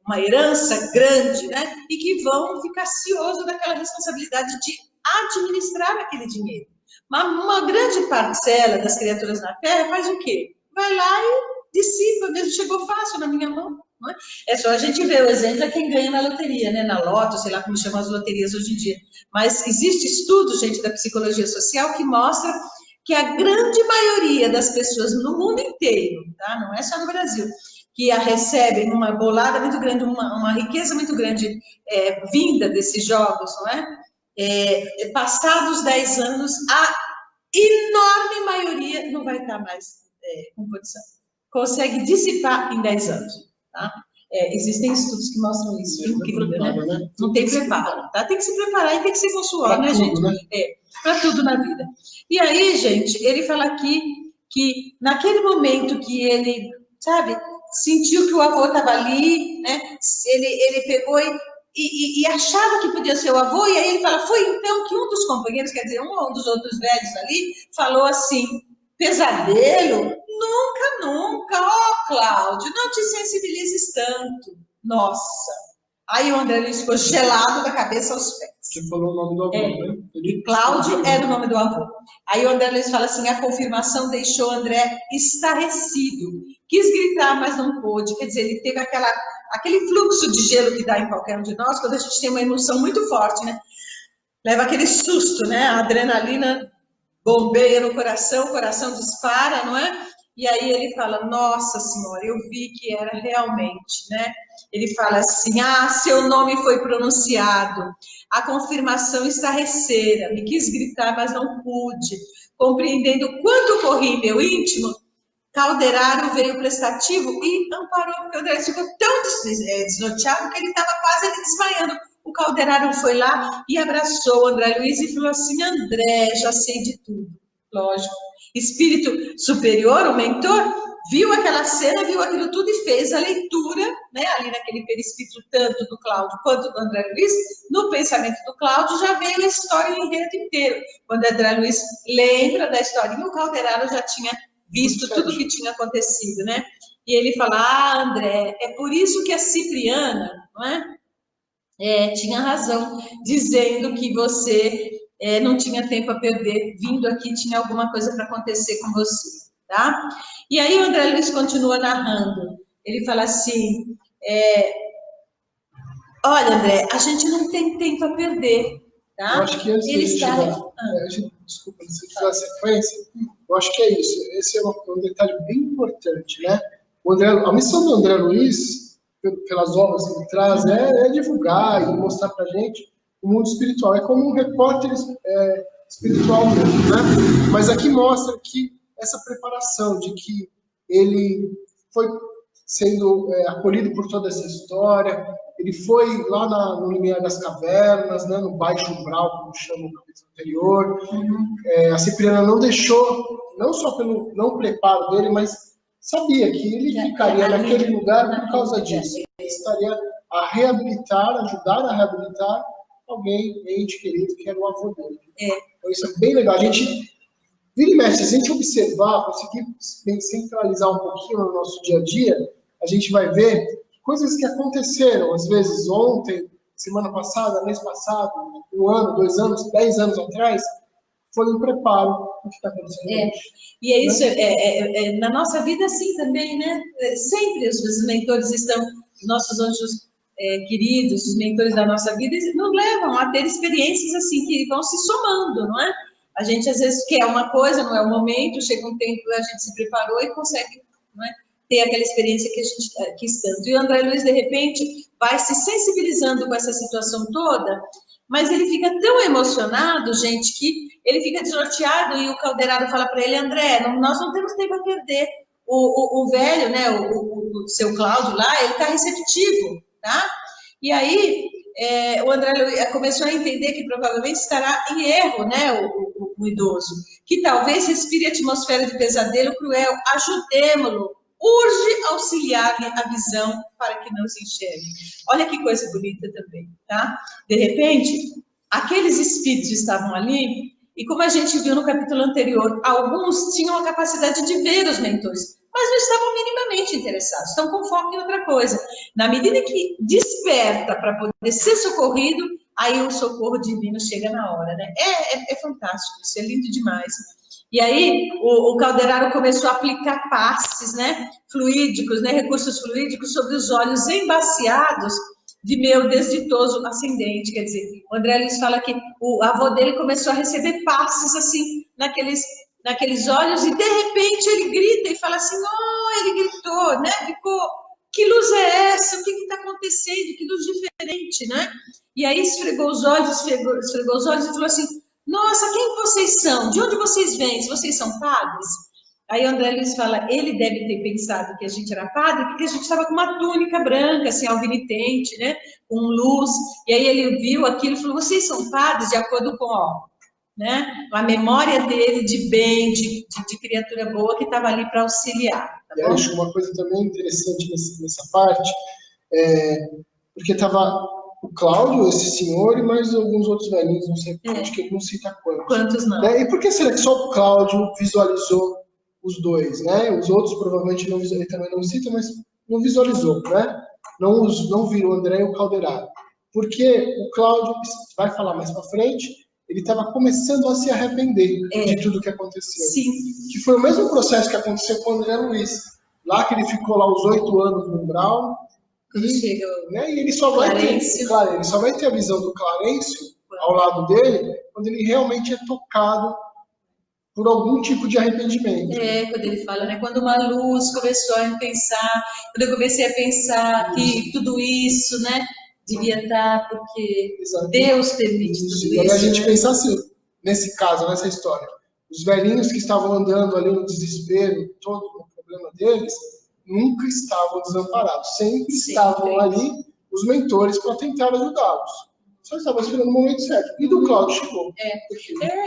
uma herança grande, né? E que vão ficar ciosos daquela responsabilidade de administrar aquele dinheiro. Uma grande parcela das criaturas na Terra faz o quê? Vai lá e dissipa, mesmo chegou fácil na minha mão. Não é? É só a gente ver o exemplo é quem ganha na loteria, né? Na loto, sei lá como chamam as loterias hoje em dia. Mas existe estudo, gente, da psicologia social que mostra que a grande maioria das pessoas no mundo inteiro, tá? Não é só no Brasil, que recebem uma bolada muito grande, uma riqueza muito grande vinda desses jogos, não é? Passados 10 anos, a enorme maioria não vai estar mais com condição. Consegue dissipar em 10 anos, tá? Existem estudos que mostram isso. Incrível, né? Não tem preparo, tá? Tem que se preparar e tem que ser com suor, né, gente? Para tudo na vida. E aí, gente, ele fala aqui que naquele momento que ele, sabe, sentiu que o avô estava ali, né? Ele pegou e achava que podia ser o avô, e aí ele fala, foi então que um dos companheiros, quer dizer, um dos outros velhos ali, falou assim, pesadelo? Nunca, nunca, ó Cláudio, não te sensibilizes tanto. Nossa. Aí o André Luiz ficou gelado da cabeça aos pés. Você falou o nome do avô, né? E Cláudio era o nome do avô. Aí o André Luiz fala assim, a confirmação deixou André estarrecido. Quis gritar, mas não pôde. Quer dizer, ele teve aquele fluxo de gelo que dá em qualquer um de nós, quando a gente tem uma emoção muito forte, né? Leva aquele susto, né? A adrenalina bombeia no coração, o coração dispara, não é? E aí ele fala, nossa senhora, eu vi que era realmente, né? Ele fala assim, seu nome foi pronunciado, a confirmação estarrecera, me quis gritar, mas não pude, compreendendo quanto corri em meu íntimo, Calderaro veio prestativo e amparou, porque o André ficou tão desnorteado que ele estava quase desmaiando. O Calderaro foi lá e abraçou o André Luiz e falou assim, André, já sei de tudo. Lógico. Espírito superior, o mentor, viu aquela cena, viu aquilo tudo e fez a leitura, né, ali naquele perispírito, tanto do Cláudio quanto do André Luiz. No pensamento do Cláudio já veio a história e o enredo inteiro. Quando o André Luiz lembra da historinha, o Calderaro já tinha visto tudo o que tinha acontecido, né? E ele fala, André, é por isso que a Cipriana, não é? Tinha razão, dizendo que você não tinha tempo a perder, vindo aqui tinha alguma coisa para acontecer com você, tá? E aí o André Luiz continua narrando, ele fala assim, olha, André, a gente não tem tempo a perder, tá? Eu acho que antes de a gente chegar, desculpa, se fizer a sequência, eu acho que é isso. Esse é um detalhe bem importante, né? A missão do André Luiz, pelas obras que ele traz, é divulgar e mostrar para a gente o mundo espiritual. É como um repórter espiritual mesmo, né? Mas aqui mostra que essa preparação de que ele foi sendo acolhido por toda essa história, ele foi lá no limiar das cavernas, né, no baixo umbral, como chama o capítulo anterior. A Cipriana não deixou, não só pelo não preparo dele, mas sabia que ele ficaria naquele lugar por causa disso. Ele estaria a reabilitar, ajudar a reabilitar alguém, ente querido, que era o avô dele. Então isso é bem legal. A gente, vira e mexe, se a gente observar, conseguir centralizar um pouquinho no nosso dia a dia, a gente vai ver coisas que aconteceram, às vezes ontem, semana passada, mês passado, 1 ano, 2 anos, 10 anos atrás, foi um preparo do que está acontecendo hoje. E é isso, na nossa vida assim também, né? Sempre os mentores estão, os nossos anjos queridos, os mentores da nossa vida, nos levam a ter experiências assim, que vão se somando, não é? A gente às vezes quer uma coisa, não é o momento, chega um tempo, a gente se preparou e consegue, não é? Ter aquela experiência que a gente quis tanto. E o André Luiz, de repente, vai se sensibilizando com essa situação toda, mas ele fica tão emocionado, gente, que ele fica desnorteado e o Calderaro fala para ele, André, nós não temos tempo a perder. O velho, né, o seu Cláudio lá, ele está receptivo, tá? E aí o André Luiz começou a entender que provavelmente estará em erro, né, o idoso, que talvez respire a atmosfera de pesadelo cruel, ajudemo-lo, urge auxiliar-lhe a visão para que não se enxergue. Olha que coisa bonita também, tá? De repente, aqueles espíritos estavam ali, e como a gente viu no capítulo anterior, alguns tinham a capacidade de ver os mentores, mas não estavam minimamente interessados, estão com foco em outra coisa. Na medida que desperta para poder ser socorrido, aí o socorro divino chega na hora, né? É fantástico, isso é lindo demais. E aí o Calderaro começou a aplicar passes, né, fluídicos, né, recursos fluídicos sobre os olhos embaciados de meu desditoso ascendente. Quer dizer, o André Luiz fala que o avô dele começou a receber passes assim naqueles olhos e de repente ele grita e fala assim, ele gritou, né, ficou, que luz é essa? O que está acontecendo? Que luz diferente, né? E aí esfregou os olhos e falou assim, nossa, quem vocês são? De onde vocês vêm? Vocês são padres? Aí o André Luiz fala, ele deve ter pensado que a gente era padre, porque a gente estava com uma túnica branca, assim, alvinitente, né? Com luz. E aí ele viu aquilo e falou, vocês são padres de acordo com, né? A memória dele de bem, de criatura boa que estava ali para auxiliar. Tá bom? Eu acho uma coisa também interessante nessa parte, porque estava o Cláudio, esse senhor, e mais alguns outros velhinhos, não sei, acho que ele não cita quantos. Quantos não? Né? E por que será que só o Cláudio visualizou os dois, né? Os outros provavelmente não visualizou, ele também não cita, mas não visualizou, né? Não viu o André e o Calderaro. Porque o Cláudio, vai falar mais para frente, ele estava começando a se arrepender de tudo que aconteceu. Sim. Que foi o mesmo processo que aconteceu com o André Luiz. Lá que ele ficou lá os 8 anos no umbral. Quando chega né, e ele só vai ter a visão do Clarencio ao lado dele quando ele realmente é tocado por algum tipo de arrependimento. Quando ele fala, né? Quando uma luz começou a pensar, quando eu comecei a pensar que tudo isso, né, devia estar porque Deus permite tudo isso. E aí a gente pensa assim, nesse caso, nessa história, os velhinhos que estavam andando ali no desespero, todo o problema deles, nunca estavam desamparados, sempre estavam ali os mentores para tentar ajudá-los. Só estavam esperando o momento certo. E do Cláudio chegou.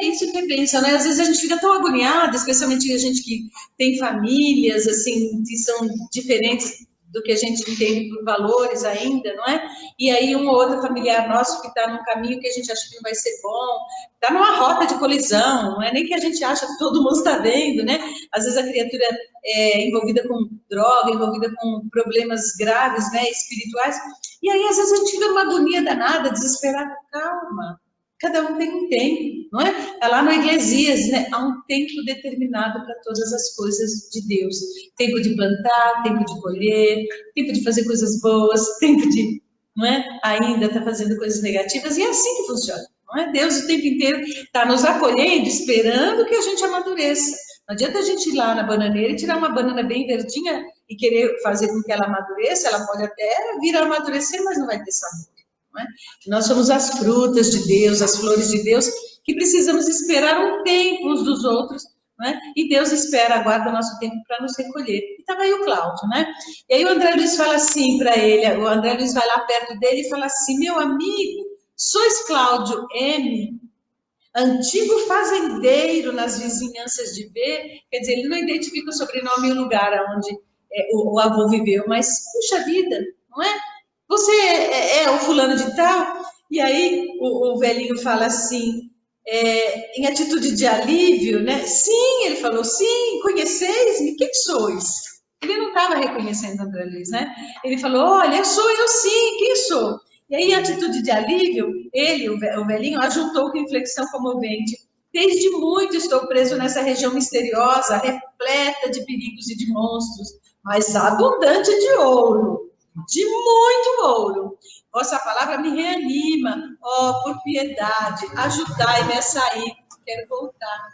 Isso que pensa, né? Às vezes a gente fica tão agoniada, especialmente a gente que tem famílias, assim, que são diferentes do que a gente entende por valores ainda, não é? E aí um ou outro familiar nosso que está num caminho que a gente acha que não vai ser bom, está numa rota de colisão, não é nem que a gente acha que todo mundo está vendo, né? Às vezes a criatura é envolvida com droga, envolvida com problemas graves, né, espirituais, e aí às vezes a gente fica numa agonia danada, desesperada. Calma, cada um tem um tempo, não é? É lá no Eclesiastes, né? Há um tempo determinado para todas as coisas de Deus. Tempo de plantar, tempo de colher, tempo de fazer coisas boas, tempo de, não é? Ainda está fazendo coisas negativas, e é assim que funciona, não é? Deus o tempo inteiro está nos acolhendo, esperando que a gente amadureça. Não adianta a gente ir lá na bananeira e tirar uma banana bem verdinha e querer fazer com que ela amadureça, ela pode até vir a amadurecer, mas não vai ter sabor. Não é? Nós somos as frutas de Deus, as flores de Deus, que precisamos esperar um tempo uns dos outros, né? E Deus espera, aguarda o nosso tempo para nos recolher. E estava aí o Cláudio, né? E aí o André Luiz fala assim para ele, o André Luiz vai lá perto dele e fala assim, meu amigo, sois Cláudio M., antigo fazendeiro nas vizinhanças de B, quer dizer, ele não identifica o sobrenome e o lugar onde o avô viveu, mas, puxa vida, não é? Você é o fulano de tal? E aí o velhinho fala assim, em atitude de alívio, né? Sim, ele falou, sim, conheceis-me? Quem sois? Ele não estava reconhecendo André Luiz, né? Ele falou, olha, sou eu sim, quem sou? E aí, em atitude de alívio, ele, o velhinho, ajuntou com inflexão comovente. Desde muito estou preso nessa região misteriosa, repleta de perigos e de monstros, mas abundante de ouro, de muito ouro. Vossa palavra me reanima, por piedade, ajudai-me a sair, quero voltar.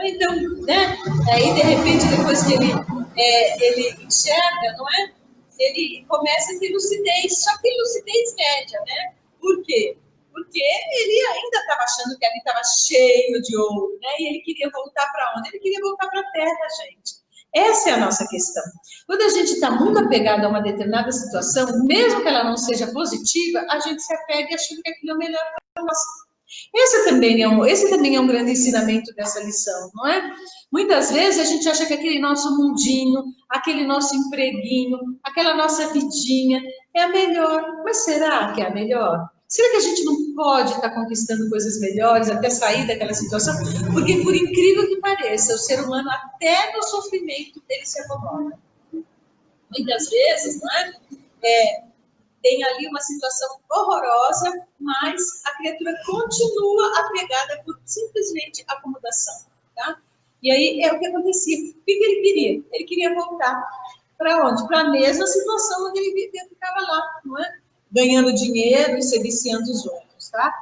Então, né? Aí, de repente, depois que ele enxerga, não é? Ele começa a ter lucidez, só que lucidez média, né? Por quê? Porque ele ainda estava achando que ali estava cheio de ouro, né? E ele queria voltar para onde? Ele queria voltar para a terra, gente. Essa é a nossa questão. Quando a gente está muito apegado a uma determinada situação, mesmo que ela não seja positiva, a gente se apega achando que aquilo é o melhor para nós. Esse também é um grande ensinamento dessa lição, não é? Muitas vezes a gente acha que aquele nosso mundinho, aquele nosso empreguinho, aquela nossa vidinha é a melhor. Mas será que é a melhor? Será que a gente não pode estar conquistando coisas melhores até sair daquela situação? Porque, por incrível que pareça, o ser humano, até no sofrimento dele, se acomoda. Muitas vezes, não é? Tem ali uma situação horrorosa, mas a criatura continua apegada por simplesmente acomodação, tá? E aí é o que acontecia. O que ele queria? Ele queria voltar para onde? Para a mesma situação onde ele vivia, ficava lá, não é? Ganhando dinheiro e se viciando os outros, tá?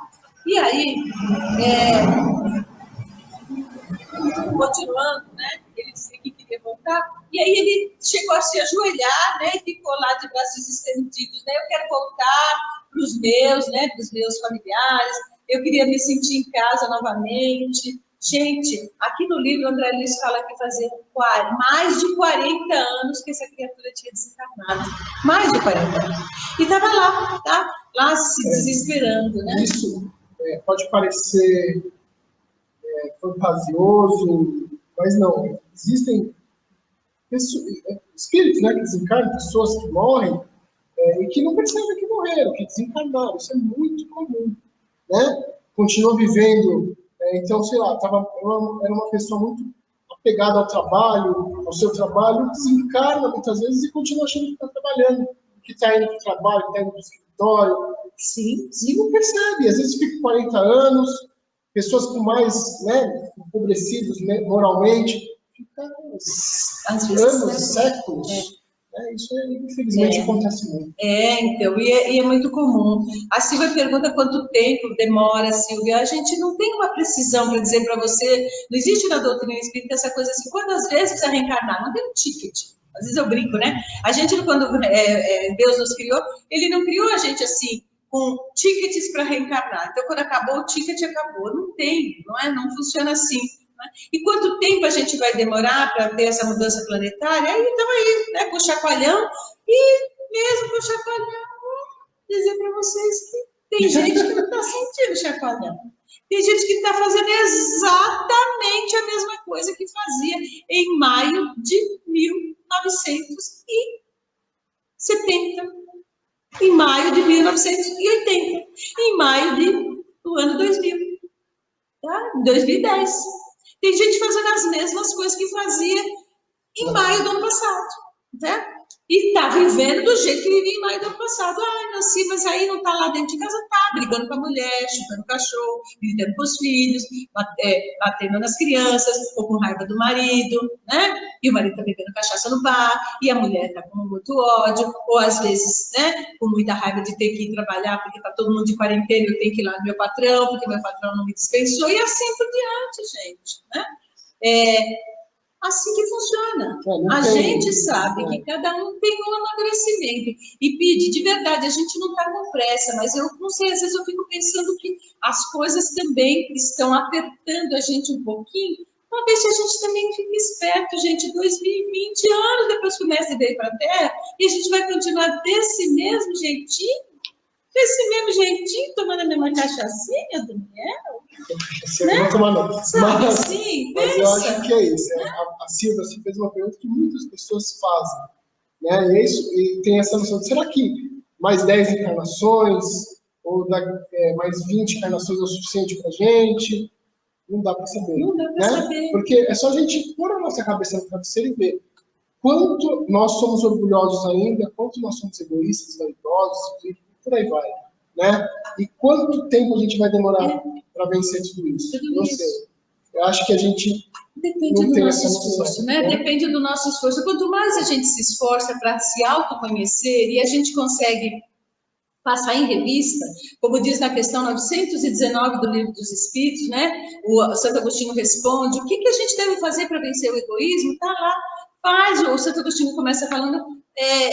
E aí, continuando, né? Ele disse que queria voltar, e aí ele chegou a se ajoelhar, né? E ficou lá de braços estendidos, né? Eu quero voltar para os meus, né? Para os meus familiares, eu queria me sentir em casa novamente. Gente, aqui no livro, André Luiz fala que fazia mais de 40 anos que essa criatura tinha desencarnado. Mais de 40 anos. E estava lá, tá? Lá se desesperando, né? Isso pode parecer fantasioso, mas não. Existem espíritos, né, que desencarnam, pessoas que morrem, e que não percebem que morreram, que desencarnaram. Isso é muito comum, né? Continuam vivendo, então, sei lá, era uma pessoa muito apegada ao trabalho, ao seu trabalho, desencarna muitas vezes e continua achando que está trabalhando, que está indo para o trabalho, que está indo para o escritório. Sim, E não percebe, às vezes fica 40 anos, pessoas com mais, né, empobrecidos, né, moralmente, ficam anos, séculos. Isso, infelizmente, acontece muito. Então, e é muito comum. A Silvia pergunta quanto tempo demora, Silvia. A gente não tem uma precisão para dizer para você, não existe na doutrina espírita essa coisa assim, quantas vezes precisa reencarnar? Não tem um ticket. Às vezes eu brinco, né? A gente, quando Deus nos criou, ele não criou a gente assim, com tickets para reencarnar. Então, quando acabou o ticket, acabou. Não tem, não é? Não funciona assim. E quanto tempo a gente vai demorar para ter essa mudança planetária? Então aí, né, com o chacoalhão, e mesmo com o chacoalhão, vou dizer para vocês que tem gente que não está sentindo chacoalhão. Tem gente que está fazendo exatamente a mesma coisa que fazia em maio de 1970. Em maio de 1980. Em maio do ano 2000. Tá? 2010. Tem gente fazendo as mesmas coisas que fazia em maio do ano passado, né? E está vivendo do jeito que vivia em maio do ano passado. Ah, Nancy, mas aí não está lá dentro de casa, tá brigando com a mulher, chutando o cachorro, gritando com os filhos, batendo nas crianças, ou com raiva do marido, né? E o marido está bebendo cachaça no bar, e a mulher está com muito ódio, ou às vezes, né, com muita raiva de ter que ir trabalhar, porque está todo mundo de quarentena, eu tenho que ir lá no meu patrão, porque meu patrão não me dispensou, e assim por diante, gente, né? Assim que funciona. A gente sabe que cada um tem um amadurecimento. E Pide, de verdade, a gente não está com pressa, mas eu não sei, às vezes eu fico pensando que as coisas também estão apertando a gente um pouquinho, para ver se a gente também fica esperto, gente. 2020 anos depois que o mestre veio para a Terra, e a gente vai continuar desse mesmo jeitinho? Desse mesmo jeitinho, tomando a mesma cachaçinha, Daniel? Você não toma não. Sabe assim? Mas eu acho que é isso. A Silvia fez uma pergunta que muitas pessoas fazem. Né? E, é isso, e tem essa noção de, será que mais 10 encarnações, ou mais 20 encarnações é o suficiente para a gente? Não dá para saber. Não dá para saber. Porque é só a gente pôr a nossa cabeça no travesseiro e ver quanto nós somos orgulhosos ainda, quanto nós somos egoístas, vaidosos, e por aí vai. Né? E quanto tempo a gente vai demorar para vencer tudo isso? Não sei. Eu acho que a gente depende do nosso esforço, né? Depende do nosso esforço. Quanto mais a gente se esforça para se autoconhecer e a gente consegue passar em revista, como diz na questão 919 do Livro dos Espíritos, né? O Santo Agostinho responde, o que a gente deve fazer para vencer o egoísmo? Tá lá, faz. O Santo Agostinho começa falando,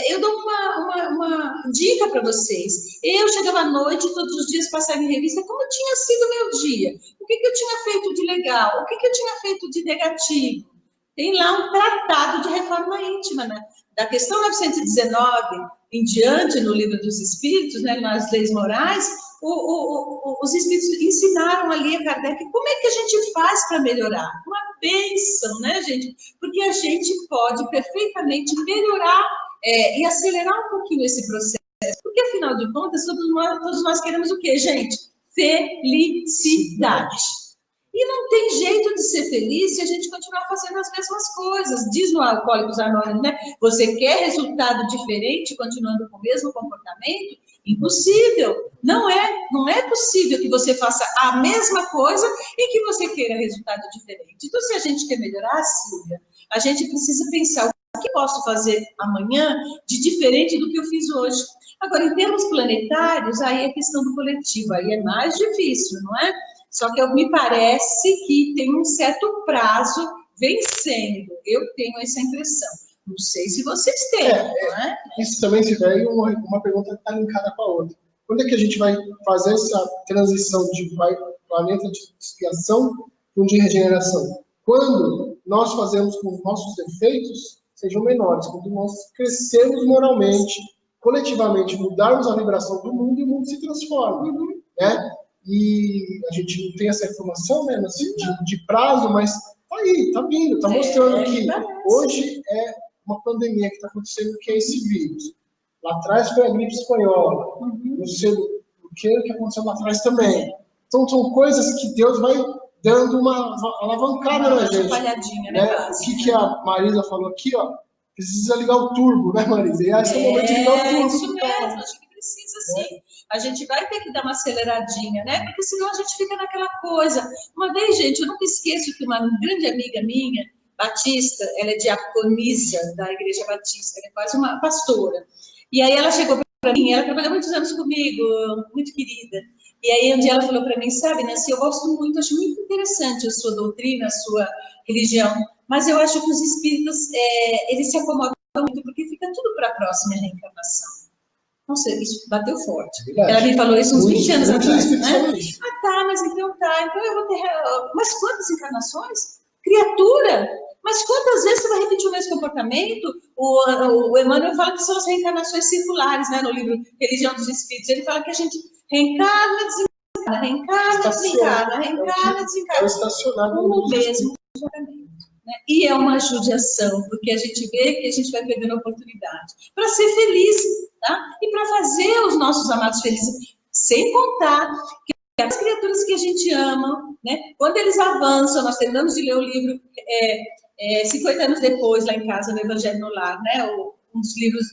eu dou uma dica para vocês. Eu chegava à noite, todos os dias passava em revista, como tinha sido o meu dia? O que eu tinha feito de legal? O que eu tinha feito de negativo? Tem lá um tratado de reforma íntima, né? Da questão 919 em diante, no Livro dos Espíritos, né, nas leis morais, os Espíritos ensinaram ali a Kardec como é que a gente faz para melhorar. Uma bênção, né, gente? Porque a gente pode perfeitamente melhorar e acelerar um pouquinho esse processo. Porque, afinal de contas, todos nós queremos o quê, gente? Felicidade. E não tem jeito de ser feliz se a gente continuar fazendo as mesmas coisas. Diz no Alcoólicos Anônimos, né? Você quer resultado diferente continuando com o mesmo comportamento? Impossível. Não é possível que você faça a mesma coisa e que você queira resultado diferente. Então, se a gente quer melhorar, Silvia, a gente precisa pensar o que posso fazer amanhã de diferente do que eu fiz hoje. Agora, em termos planetários, aí é questão do coletivo, aí é mais difícil, não é? Só que me parece que tem um certo prazo vencendo. Eu tenho essa impressão. Não sei se vocês têm, não é? Isso também se daí uma pergunta que está linkada com a outra. Quando é que a gente vai fazer essa transição de planeta de expiação para um de regeneração? Quando nós fazemos com os nossos defeitos sejam menores, quando nós crescemos moralmente, coletivamente, mudarmos a vibração do mundo e o mundo se transforma. Né? E a gente não tem essa informação, né, de prazo, mas tá aí, tá vindo, tá mostrando que hoje é uma pandemia que está acontecendo, que é esse vírus. Lá atrás foi a gripe espanhola. Não sei o que aconteceu lá atrás também. Então, são coisas que Deus vai dando uma alavancada na gente. Né? O que a Marisa falou aqui, ó, precisa ligar o turbo, né, Marisa? E esse é o momento de ligar o turbo. Isso mesmo, acho que precisa sim. A gente vai ter que dar uma aceleradinha, né? Porque senão a gente fica naquela coisa. Uma vez, gente, eu nunca esqueço que uma grande amiga minha, Batista, ela é diaconisa da Igreja Batista, ela é quase uma pastora. E aí ela chegou para mim, ela trabalhou muitos anos comigo, muito querida. E aí um dia ela falou para mim, sabe, Nancy, eu gosto muito, acho muito interessante a sua doutrina, a sua religião, mas eu acho que os espíritos, eles se acomodam muito, porque fica tudo para a próxima reencarnação. Nossa, isso bateu forte. Ela me falou isso uns 20 anos atrás, né? Ah, tá, mas então tá, então eu vou ter... Mas quantas encarnações? Criatura! Mas quantas vezes você vai repetir o mesmo comportamento? O Emmanuel fala que são as reencarnações circulares, né? No livro Religião dos Espíritos. Ele fala que a gente reencarna, desencarna, reencarna, desencarna, reencarna, desencarna. É estacionado o mesmo comportamento. Né? E é uma judiação, porque a gente vê que a gente vai perdendo a oportunidade para ser feliz, tá? E para fazer os nossos amados felizes, sem contar que as criaturas que a gente ama, né? Quando eles avançam, nós terminamos de ler o livro 50 anos depois, lá em casa, no Evangelho no Lar, né? Um dos livros,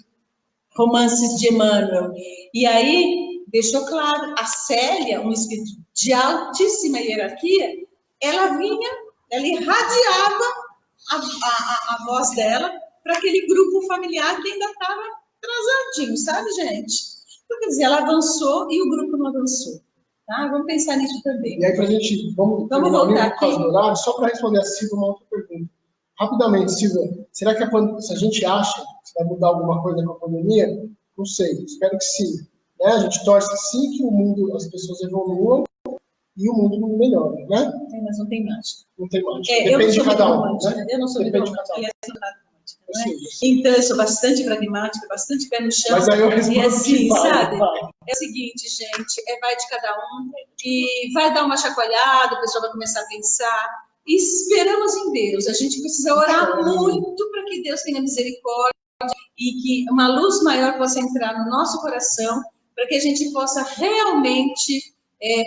romances de Emmanuel. E aí, deixou claro, a Célia, um espírito de altíssima hierarquia, ela vinha, ela irradiava a voz dela para aquele grupo familiar que ainda estava atrasadinho, sabe, gente? Então, quer dizer, ela avançou e o grupo não avançou. Tá? Vamos pensar nisso também. E aí, para a gente, vamos voltar aqui. Do horário, só para responder a Silvia uma outra pergunta. Rapidamente, Silvia, será que se a gente acha que vai mudar alguma coisa com a pandemia? Não sei, espero que sim. Né? A gente torce sim que o mundo, as pessoas evoluam e o mundo melhore, né? Mas não tem mágica. Não tem mágica. Depende de cada um. Né? Eu não sou muito romântica. Né? Então, eu sou bastante pragmática, bastante pé no chão. Mas aí eu respondo e assim, sabe? Vai. É o seguinte, gente, vai de cada um e vai dar uma chacoalhada, a pessoa vai começar a pensar. E esperamos em Deus. A gente precisa orar muito para que Deus tenha misericórdia e que uma luz maior possa entrar no nosso coração, para que a gente possa realmente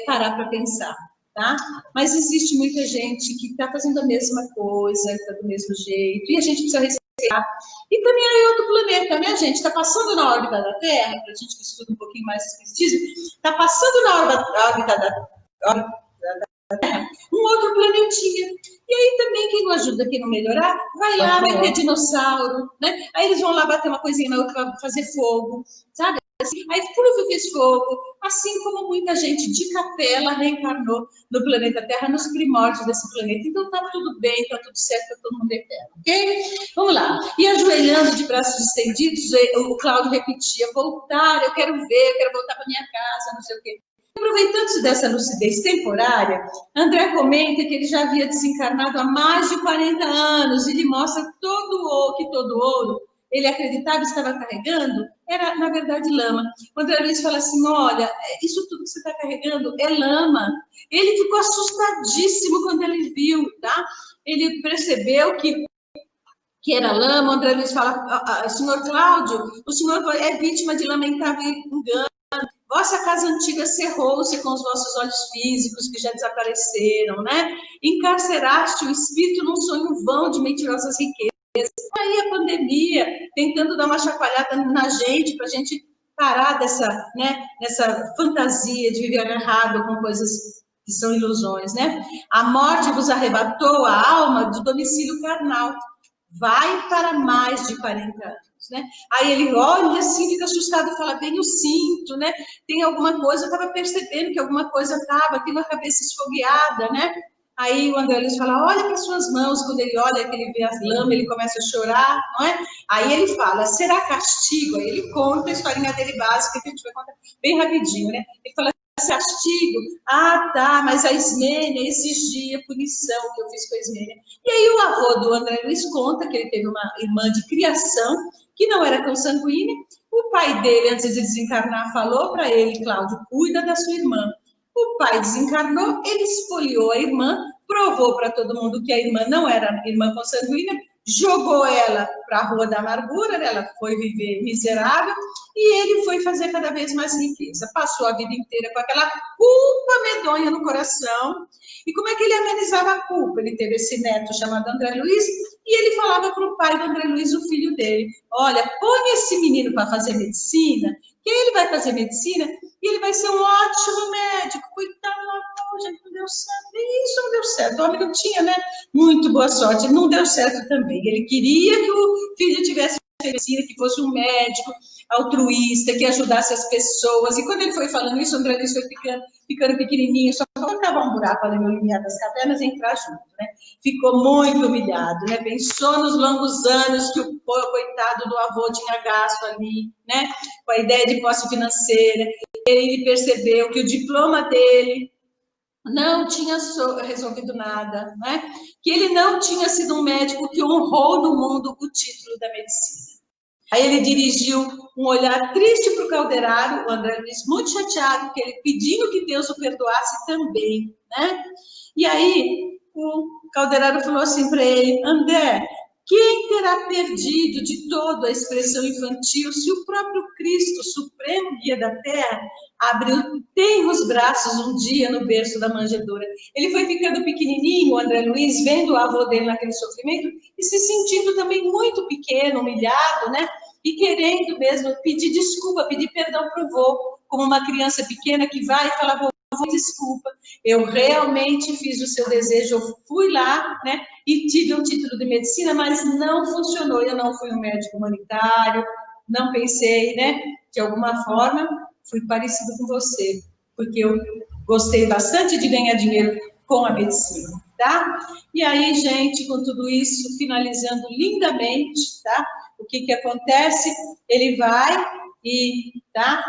parar para pensar. Tá? Mas existe muita gente que está fazendo a mesma coisa, está do mesmo jeito, e a gente precisa respeitar. E também é outro planeta, né, gente? Está passando na órbita da Terra, para a gente que estuda um pouquinho mais de espiritismo, está passando na órbita da Terra um outro planetinha. E aí também, quem não ajuda, quem não melhorar, vai ter dinossauro, né? Aí eles vão lá bater uma coisinha na outra para fazer fogo, sabe? Aí Plúvio fez fogo, assim como muita gente de capela reencarnou no planeta Terra, nos primórdios desse planeta. Então tá tudo bem, tá tudo certo, tá todo mundo eterno, ok? Vamos lá. E ajoelhando de braços estendidos, o Cláudio repetia, voltar, eu quero ver, eu quero voltar para minha casa, não sei o quê. Aproveitando-se dessa lucidez temporária, André comenta que ele já havia desencarnado há mais de 40 anos, e ele mostra que todo ouro ele acreditava que estava carregando, era, na verdade, lama. O André Luiz fala assim, olha, isso tudo que você está carregando é lama. Ele ficou assustadíssimo quando ele viu, tá? Ele percebeu que era lama. O André Luiz fala, senhor Cláudio, o senhor é vítima de lamentável engano. Vossa casa antiga cerrou-se com os vossos olhos físicos que já desapareceram, né? Encarceraste o espírito num sonho vão de mentirosas riquezas. Aí a pandemia, tentando dar uma chacoalhada na gente, para a gente parar nessa fantasia de viver errado com coisas que são ilusões, né? A morte vos arrebatou a alma do domicílio carnal. Vai para mais de 40 anos, né? Aí ele olha assim, fica assustado e fala, bem, eu sinto, né? Tem alguma coisa, eu estava percebendo que alguma coisa estava, tem uma cabeça esfogueada, né? Aí o André Luiz fala, olha para suas mãos. Quando ele olha, que ele vê as lâminas, ele começa a chorar, não é? Aí ele fala, será castigo? Aí ele conta a historinha dele básica, que a gente vai contar bem rapidinho, né? Ele fala, castigo? Ah, tá, mas a Ismênia exigia punição que eu fiz com a Ismênia. E aí o avô do André Luiz conta que ele teve uma irmã de criação, que não era consanguínea. O pai dele, antes de desencarnar, falou para ele, Cláudio, cuida da sua irmã. O pai desencarnou, ele espoliou a irmã, provou para todo mundo que a irmã não era irmã consanguínea, jogou ela para a Rua da Amargura, né? Ela foi viver miserável, e ele foi fazer cada vez mais riqueza. Passou a vida inteira com aquela culpa medonha no coração. E como é que ele amenizava a culpa? Ele teve esse neto chamado André Luiz, e ele falava para o pai do André Luiz, o filho dele, olha, põe esse menino para fazer medicina, que ele vai fazer medicina e ele vai ser um ótimo médico. Coitado, gente, não deu certo. Isso não deu certo. O homem não tinha, né, muito boa sorte. Não deu certo também. Ele queria que o filho tivesse medicina, que fosse um médico altruísta, que ajudasse as pessoas. E quando ele foi falando isso, o André Luiz foi ficando pequenininho, só faltava um buraco ali no limiar das cavernas e entrar junto, né? Ficou muito humilhado, né? Pensou nos longos anos que o coitado do avô tinha gasto ali, né? Com a ideia de posse financeira. Ele percebeu que o diploma dele não tinha resolvido nada, né? Que ele não tinha sido um médico que honrou no mundo o título da medicina. Aí ele dirigiu um olhar triste para o Calderaro, o André Luiz muito chateado, porque ele pedindo que Deus o perdoasse também, né? E aí o Calderaro falou assim para ele, André, quem terá perdido de todo a expressão infantil se o próprio Cristo, supremo guia da terra, abriu tenros braços um dia no berço da manjedoura? Ele foi ficando pequenininho, o André Luiz, vendo o avô dele naquele sofrimento e se sentindo também muito pequeno, humilhado, né? E querendo mesmo pedir desculpa, pedir perdão para o vô, como uma criança pequena que vai e fala, vô, desculpa, eu realmente fiz o seu desejo, eu fui lá, né, e tive um título de medicina, mas não funcionou, eu não fui um médico humanitário, não pensei, né, de alguma forma, fui parecido com você, porque eu gostei bastante de ganhar dinheiro com a medicina, tá? E aí, gente, com tudo isso, finalizando lindamente, tá? O que acontece? Ele vai e, tá?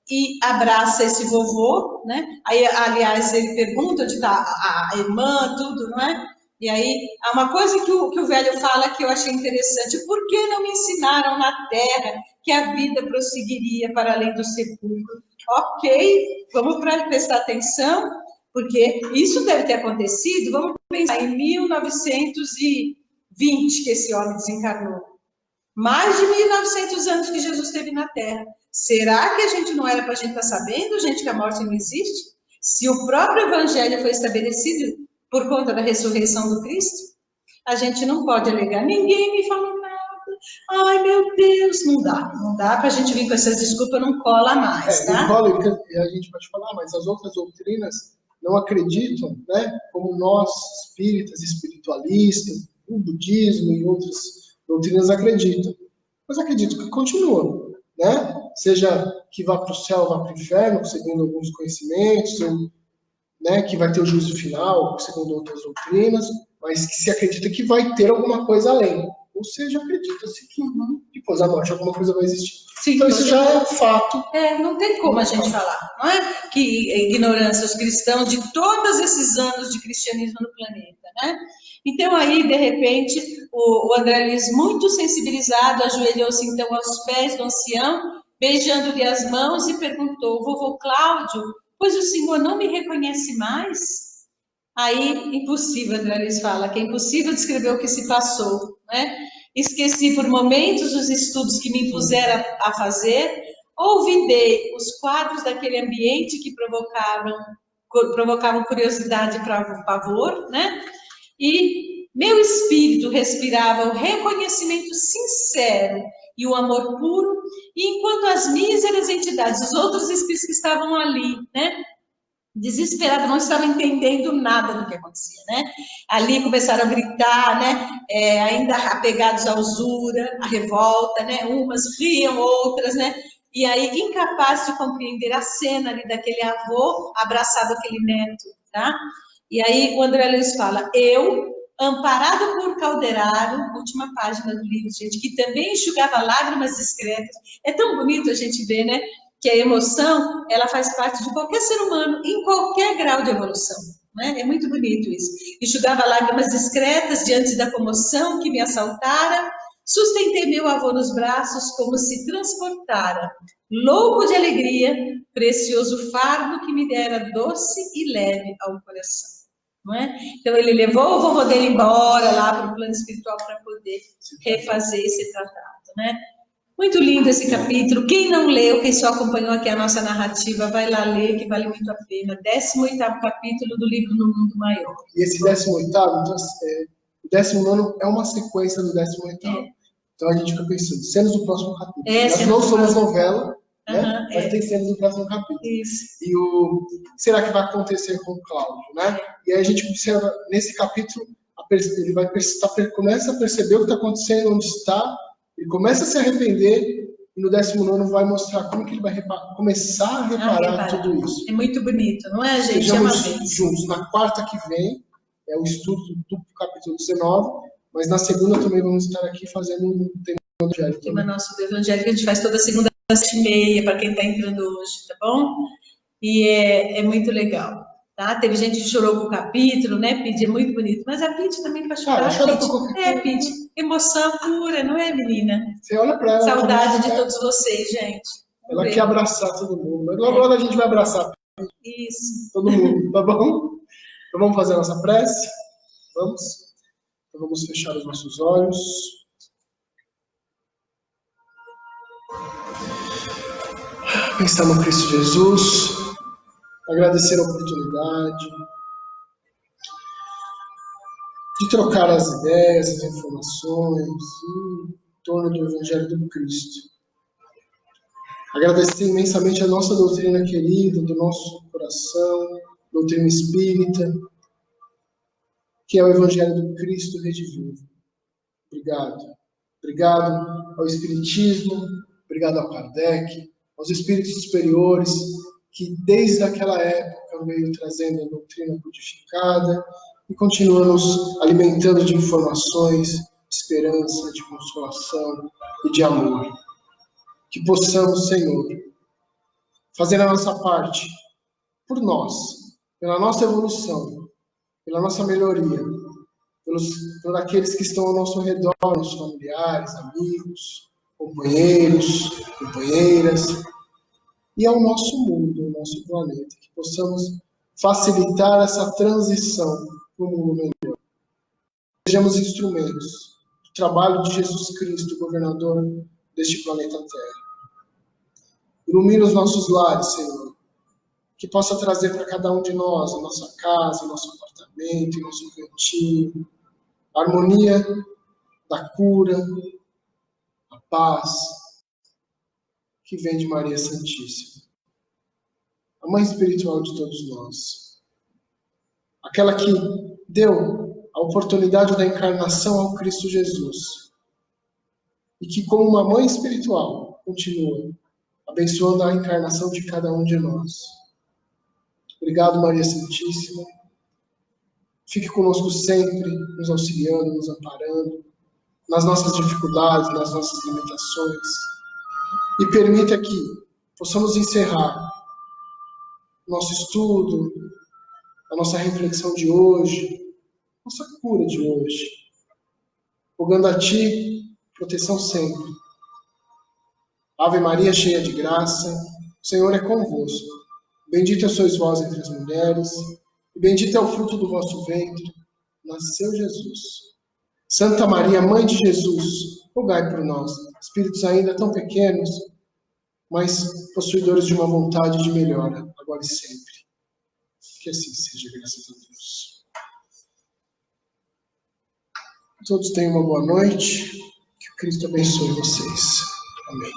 E abraça esse vovô, né? Aí, aliás, ele pergunta onde está a irmã, tudo, não é? E aí, há uma coisa que o velho fala que eu achei interessante. Por que não me ensinaram na terra que a vida prosseguiria para além do sepulcro? Ok, vamos prestar atenção, porque isso deve ter acontecido, vamos pensar em 1920 que esse homem desencarnou. Mais de 1900 anos que Jesus esteve na Terra. Será que a gente não era para a gente estar sabendo, gente, que a morte não existe? Se o próprio Evangelho foi estabelecido por conta da ressurreição do Cristo, a gente não pode alegar. Ninguém me falou nada. Ai, meu Deus, não dá. Não dá para a gente vir com essas desculpas, não cola mais, tá? Não cola, e a gente pode falar, mas as outras doutrinas não acreditam, né? Como nós, espíritas, espiritualistas, o budismo e outras doutrinas acreditam. Mas acredito que continua, né? Seja que vá para o céu, vá para o inferno, segundo alguns conhecimentos, ou, né, que vai ter o juízo final, segundo outras doutrinas, mas que se acredita que vai ter alguma coisa além. Ou seja, acredita-se que depois da morte alguma coisa vai existir. Sim, então isso já é fato. Não tem como a gente falar, não é? Que ignorância os cristãos de todos esses anos de cristianismo no planeta, né? Então aí, de repente, o André Luiz, muito sensibilizado, ajoelhou-se então aos pés do ancião, beijando-lhe as mãos e perguntou, vovô Cláudio, pois o senhor não me reconhece mais? Aí, impossível, André Luiz fala, que é impossível descrever o que se passou, né? Esqueci por momentos os estudos que me impuseram a fazer, olvidei os quadros daquele ambiente que provocavam curiosidade para pavor, né? E meu espírito respirava o reconhecimento sincero e o amor puro, e enquanto as míseras entidades, os outros espíritos que estavam ali, né? Desesperada, não estava entendendo nada do que acontecia, né? Ali começaram a gritar, né? Ainda apegados à usura, à revolta, né? Umas riam, outras, né? E aí, incapazes de compreender a cena ali daquele avô abraçado aquele neto, tá? E aí o André Luiz fala, eu, amparado por Calderaro, última página do livro, gente, que também enxugava lágrimas discretas. É tão bonito a gente ver, né? Que a emoção, ela faz parte de qualquer ser humano, em qualquer grau de evolução, né? É muito bonito isso. Enxugava lágrimas discretas diante da comoção que me assaltara, sustentei meu avô nos braços como se transportara, louco de alegria, precioso fardo que me dera doce e leve ao coração. não é? Então ele levou o vovô dele embora lá para o plano espiritual para poder refazer esse tratado, né? Muito lindo esse capítulo. Quem não leu, quem só acompanhou aqui a nossa narrativa, vai lá ler, que vale muito a pena. 18º capítulo do livro No Mundo Maior. E esse 18º, então, o 19º é uma sequência do 18º. Então a gente fica pensando, cenas do próximo capítulo. Nós não somos novela, né? Mas tem cenas do próximo capítulo. Isso. E o que será que vai acontecer com o Cláudio, né? E aí a gente observa, nesse capítulo, ele começa a perceber o que está acontecendo, onde está, ele começa a se arrepender, e no 19º vai mostrar como que ele vai começar a reparar tudo isso. É muito bonito, não é, gente? Estejamos juntos na quarta que vem, é o estudo do capítulo 19, mas na segunda também vamos estar aqui fazendo um tema do Evangelho. Tema nosso do Evangelho que a gente faz toda segunda às 7h30, para quem está entrando hoje, tá bom? E é muito legal. Tá? Teve gente que chorou com o capítulo, né, Pete? É muito bonito. Mas a Pete também para chorar, Pete. Pete. Emoção pura, não é, menina? Você olha para ela. Saudade de todos vocês, gente. Ela quer abraçar todo mundo. Mas logo a gente vai abraçar. Isso. Todo mundo, tá bom? Então vamos fazer a nossa prece? Vamos? Então vamos fechar os nossos olhos. Pensar no Cristo Jesus. Agradecer a oportunidade de trocar as ideias, as informações em torno do Evangelho do Cristo. Agradecer imensamente a nossa doutrina querida, do nosso coração, doutrina espírita, que é o Evangelho do Cristo redivivo. Obrigado. Obrigado ao Espiritismo, obrigado ao Kardec, aos espíritos superiores, que desde aquela época veio trazendo a doutrina codificada e continua nos alimentando de informações, de esperança, de consolação e de amor. Que possamos, Senhor, fazer a nossa parte por nós, pela nossa evolução, pela nossa melhoria, por aqueles que estão ao nosso redor, nossos familiares, amigos, companheiros, companheiras, e ao nosso mundo, ao nosso planeta, que possamos facilitar essa transição para um mundo melhor. Sejamos instrumentos do trabalho de Jesus Cristo, governador deste planeta Terra. Ilumina os nossos lares, Senhor, que possa trazer para cada um de nós, a nossa casa, o nosso apartamento, o nosso cantinho, a harmonia da cura, a paz, que vem de Maria Santíssima, a mãe espiritual de todos nós, aquela que deu a oportunidade da encarnação ao Cristo Jesus e que, como uma mãe espiritual, continua abençoando a encarnação de cada um de nós. Obrigado, Maria Santíssima. Fique conosco sempre, nos auxiliando, nos amparando, nas nossas dificuldades, nas nossas limitações. E permita que possamos encerrar nosso estudo, a nossa reflexão de hoje, nossa cura de hoje, rogando a Ti proteção sempre. Ave Maria, cheia de graça, o Senhor é convosco. Bendita sois vós entre as mulheres, e bendito é o fruto do vosso ventre. Nasceu Jesus. Santa Maria, Mãe de Jesus, rogai por nós, espíritos ainda tão pequenos, mas possuidores de uma vontade de melhora, agora e sempre. Que assim seja, graças a Deus. Todos tenham uma boa noite. Que o Cristo abençoe vocês. Amém.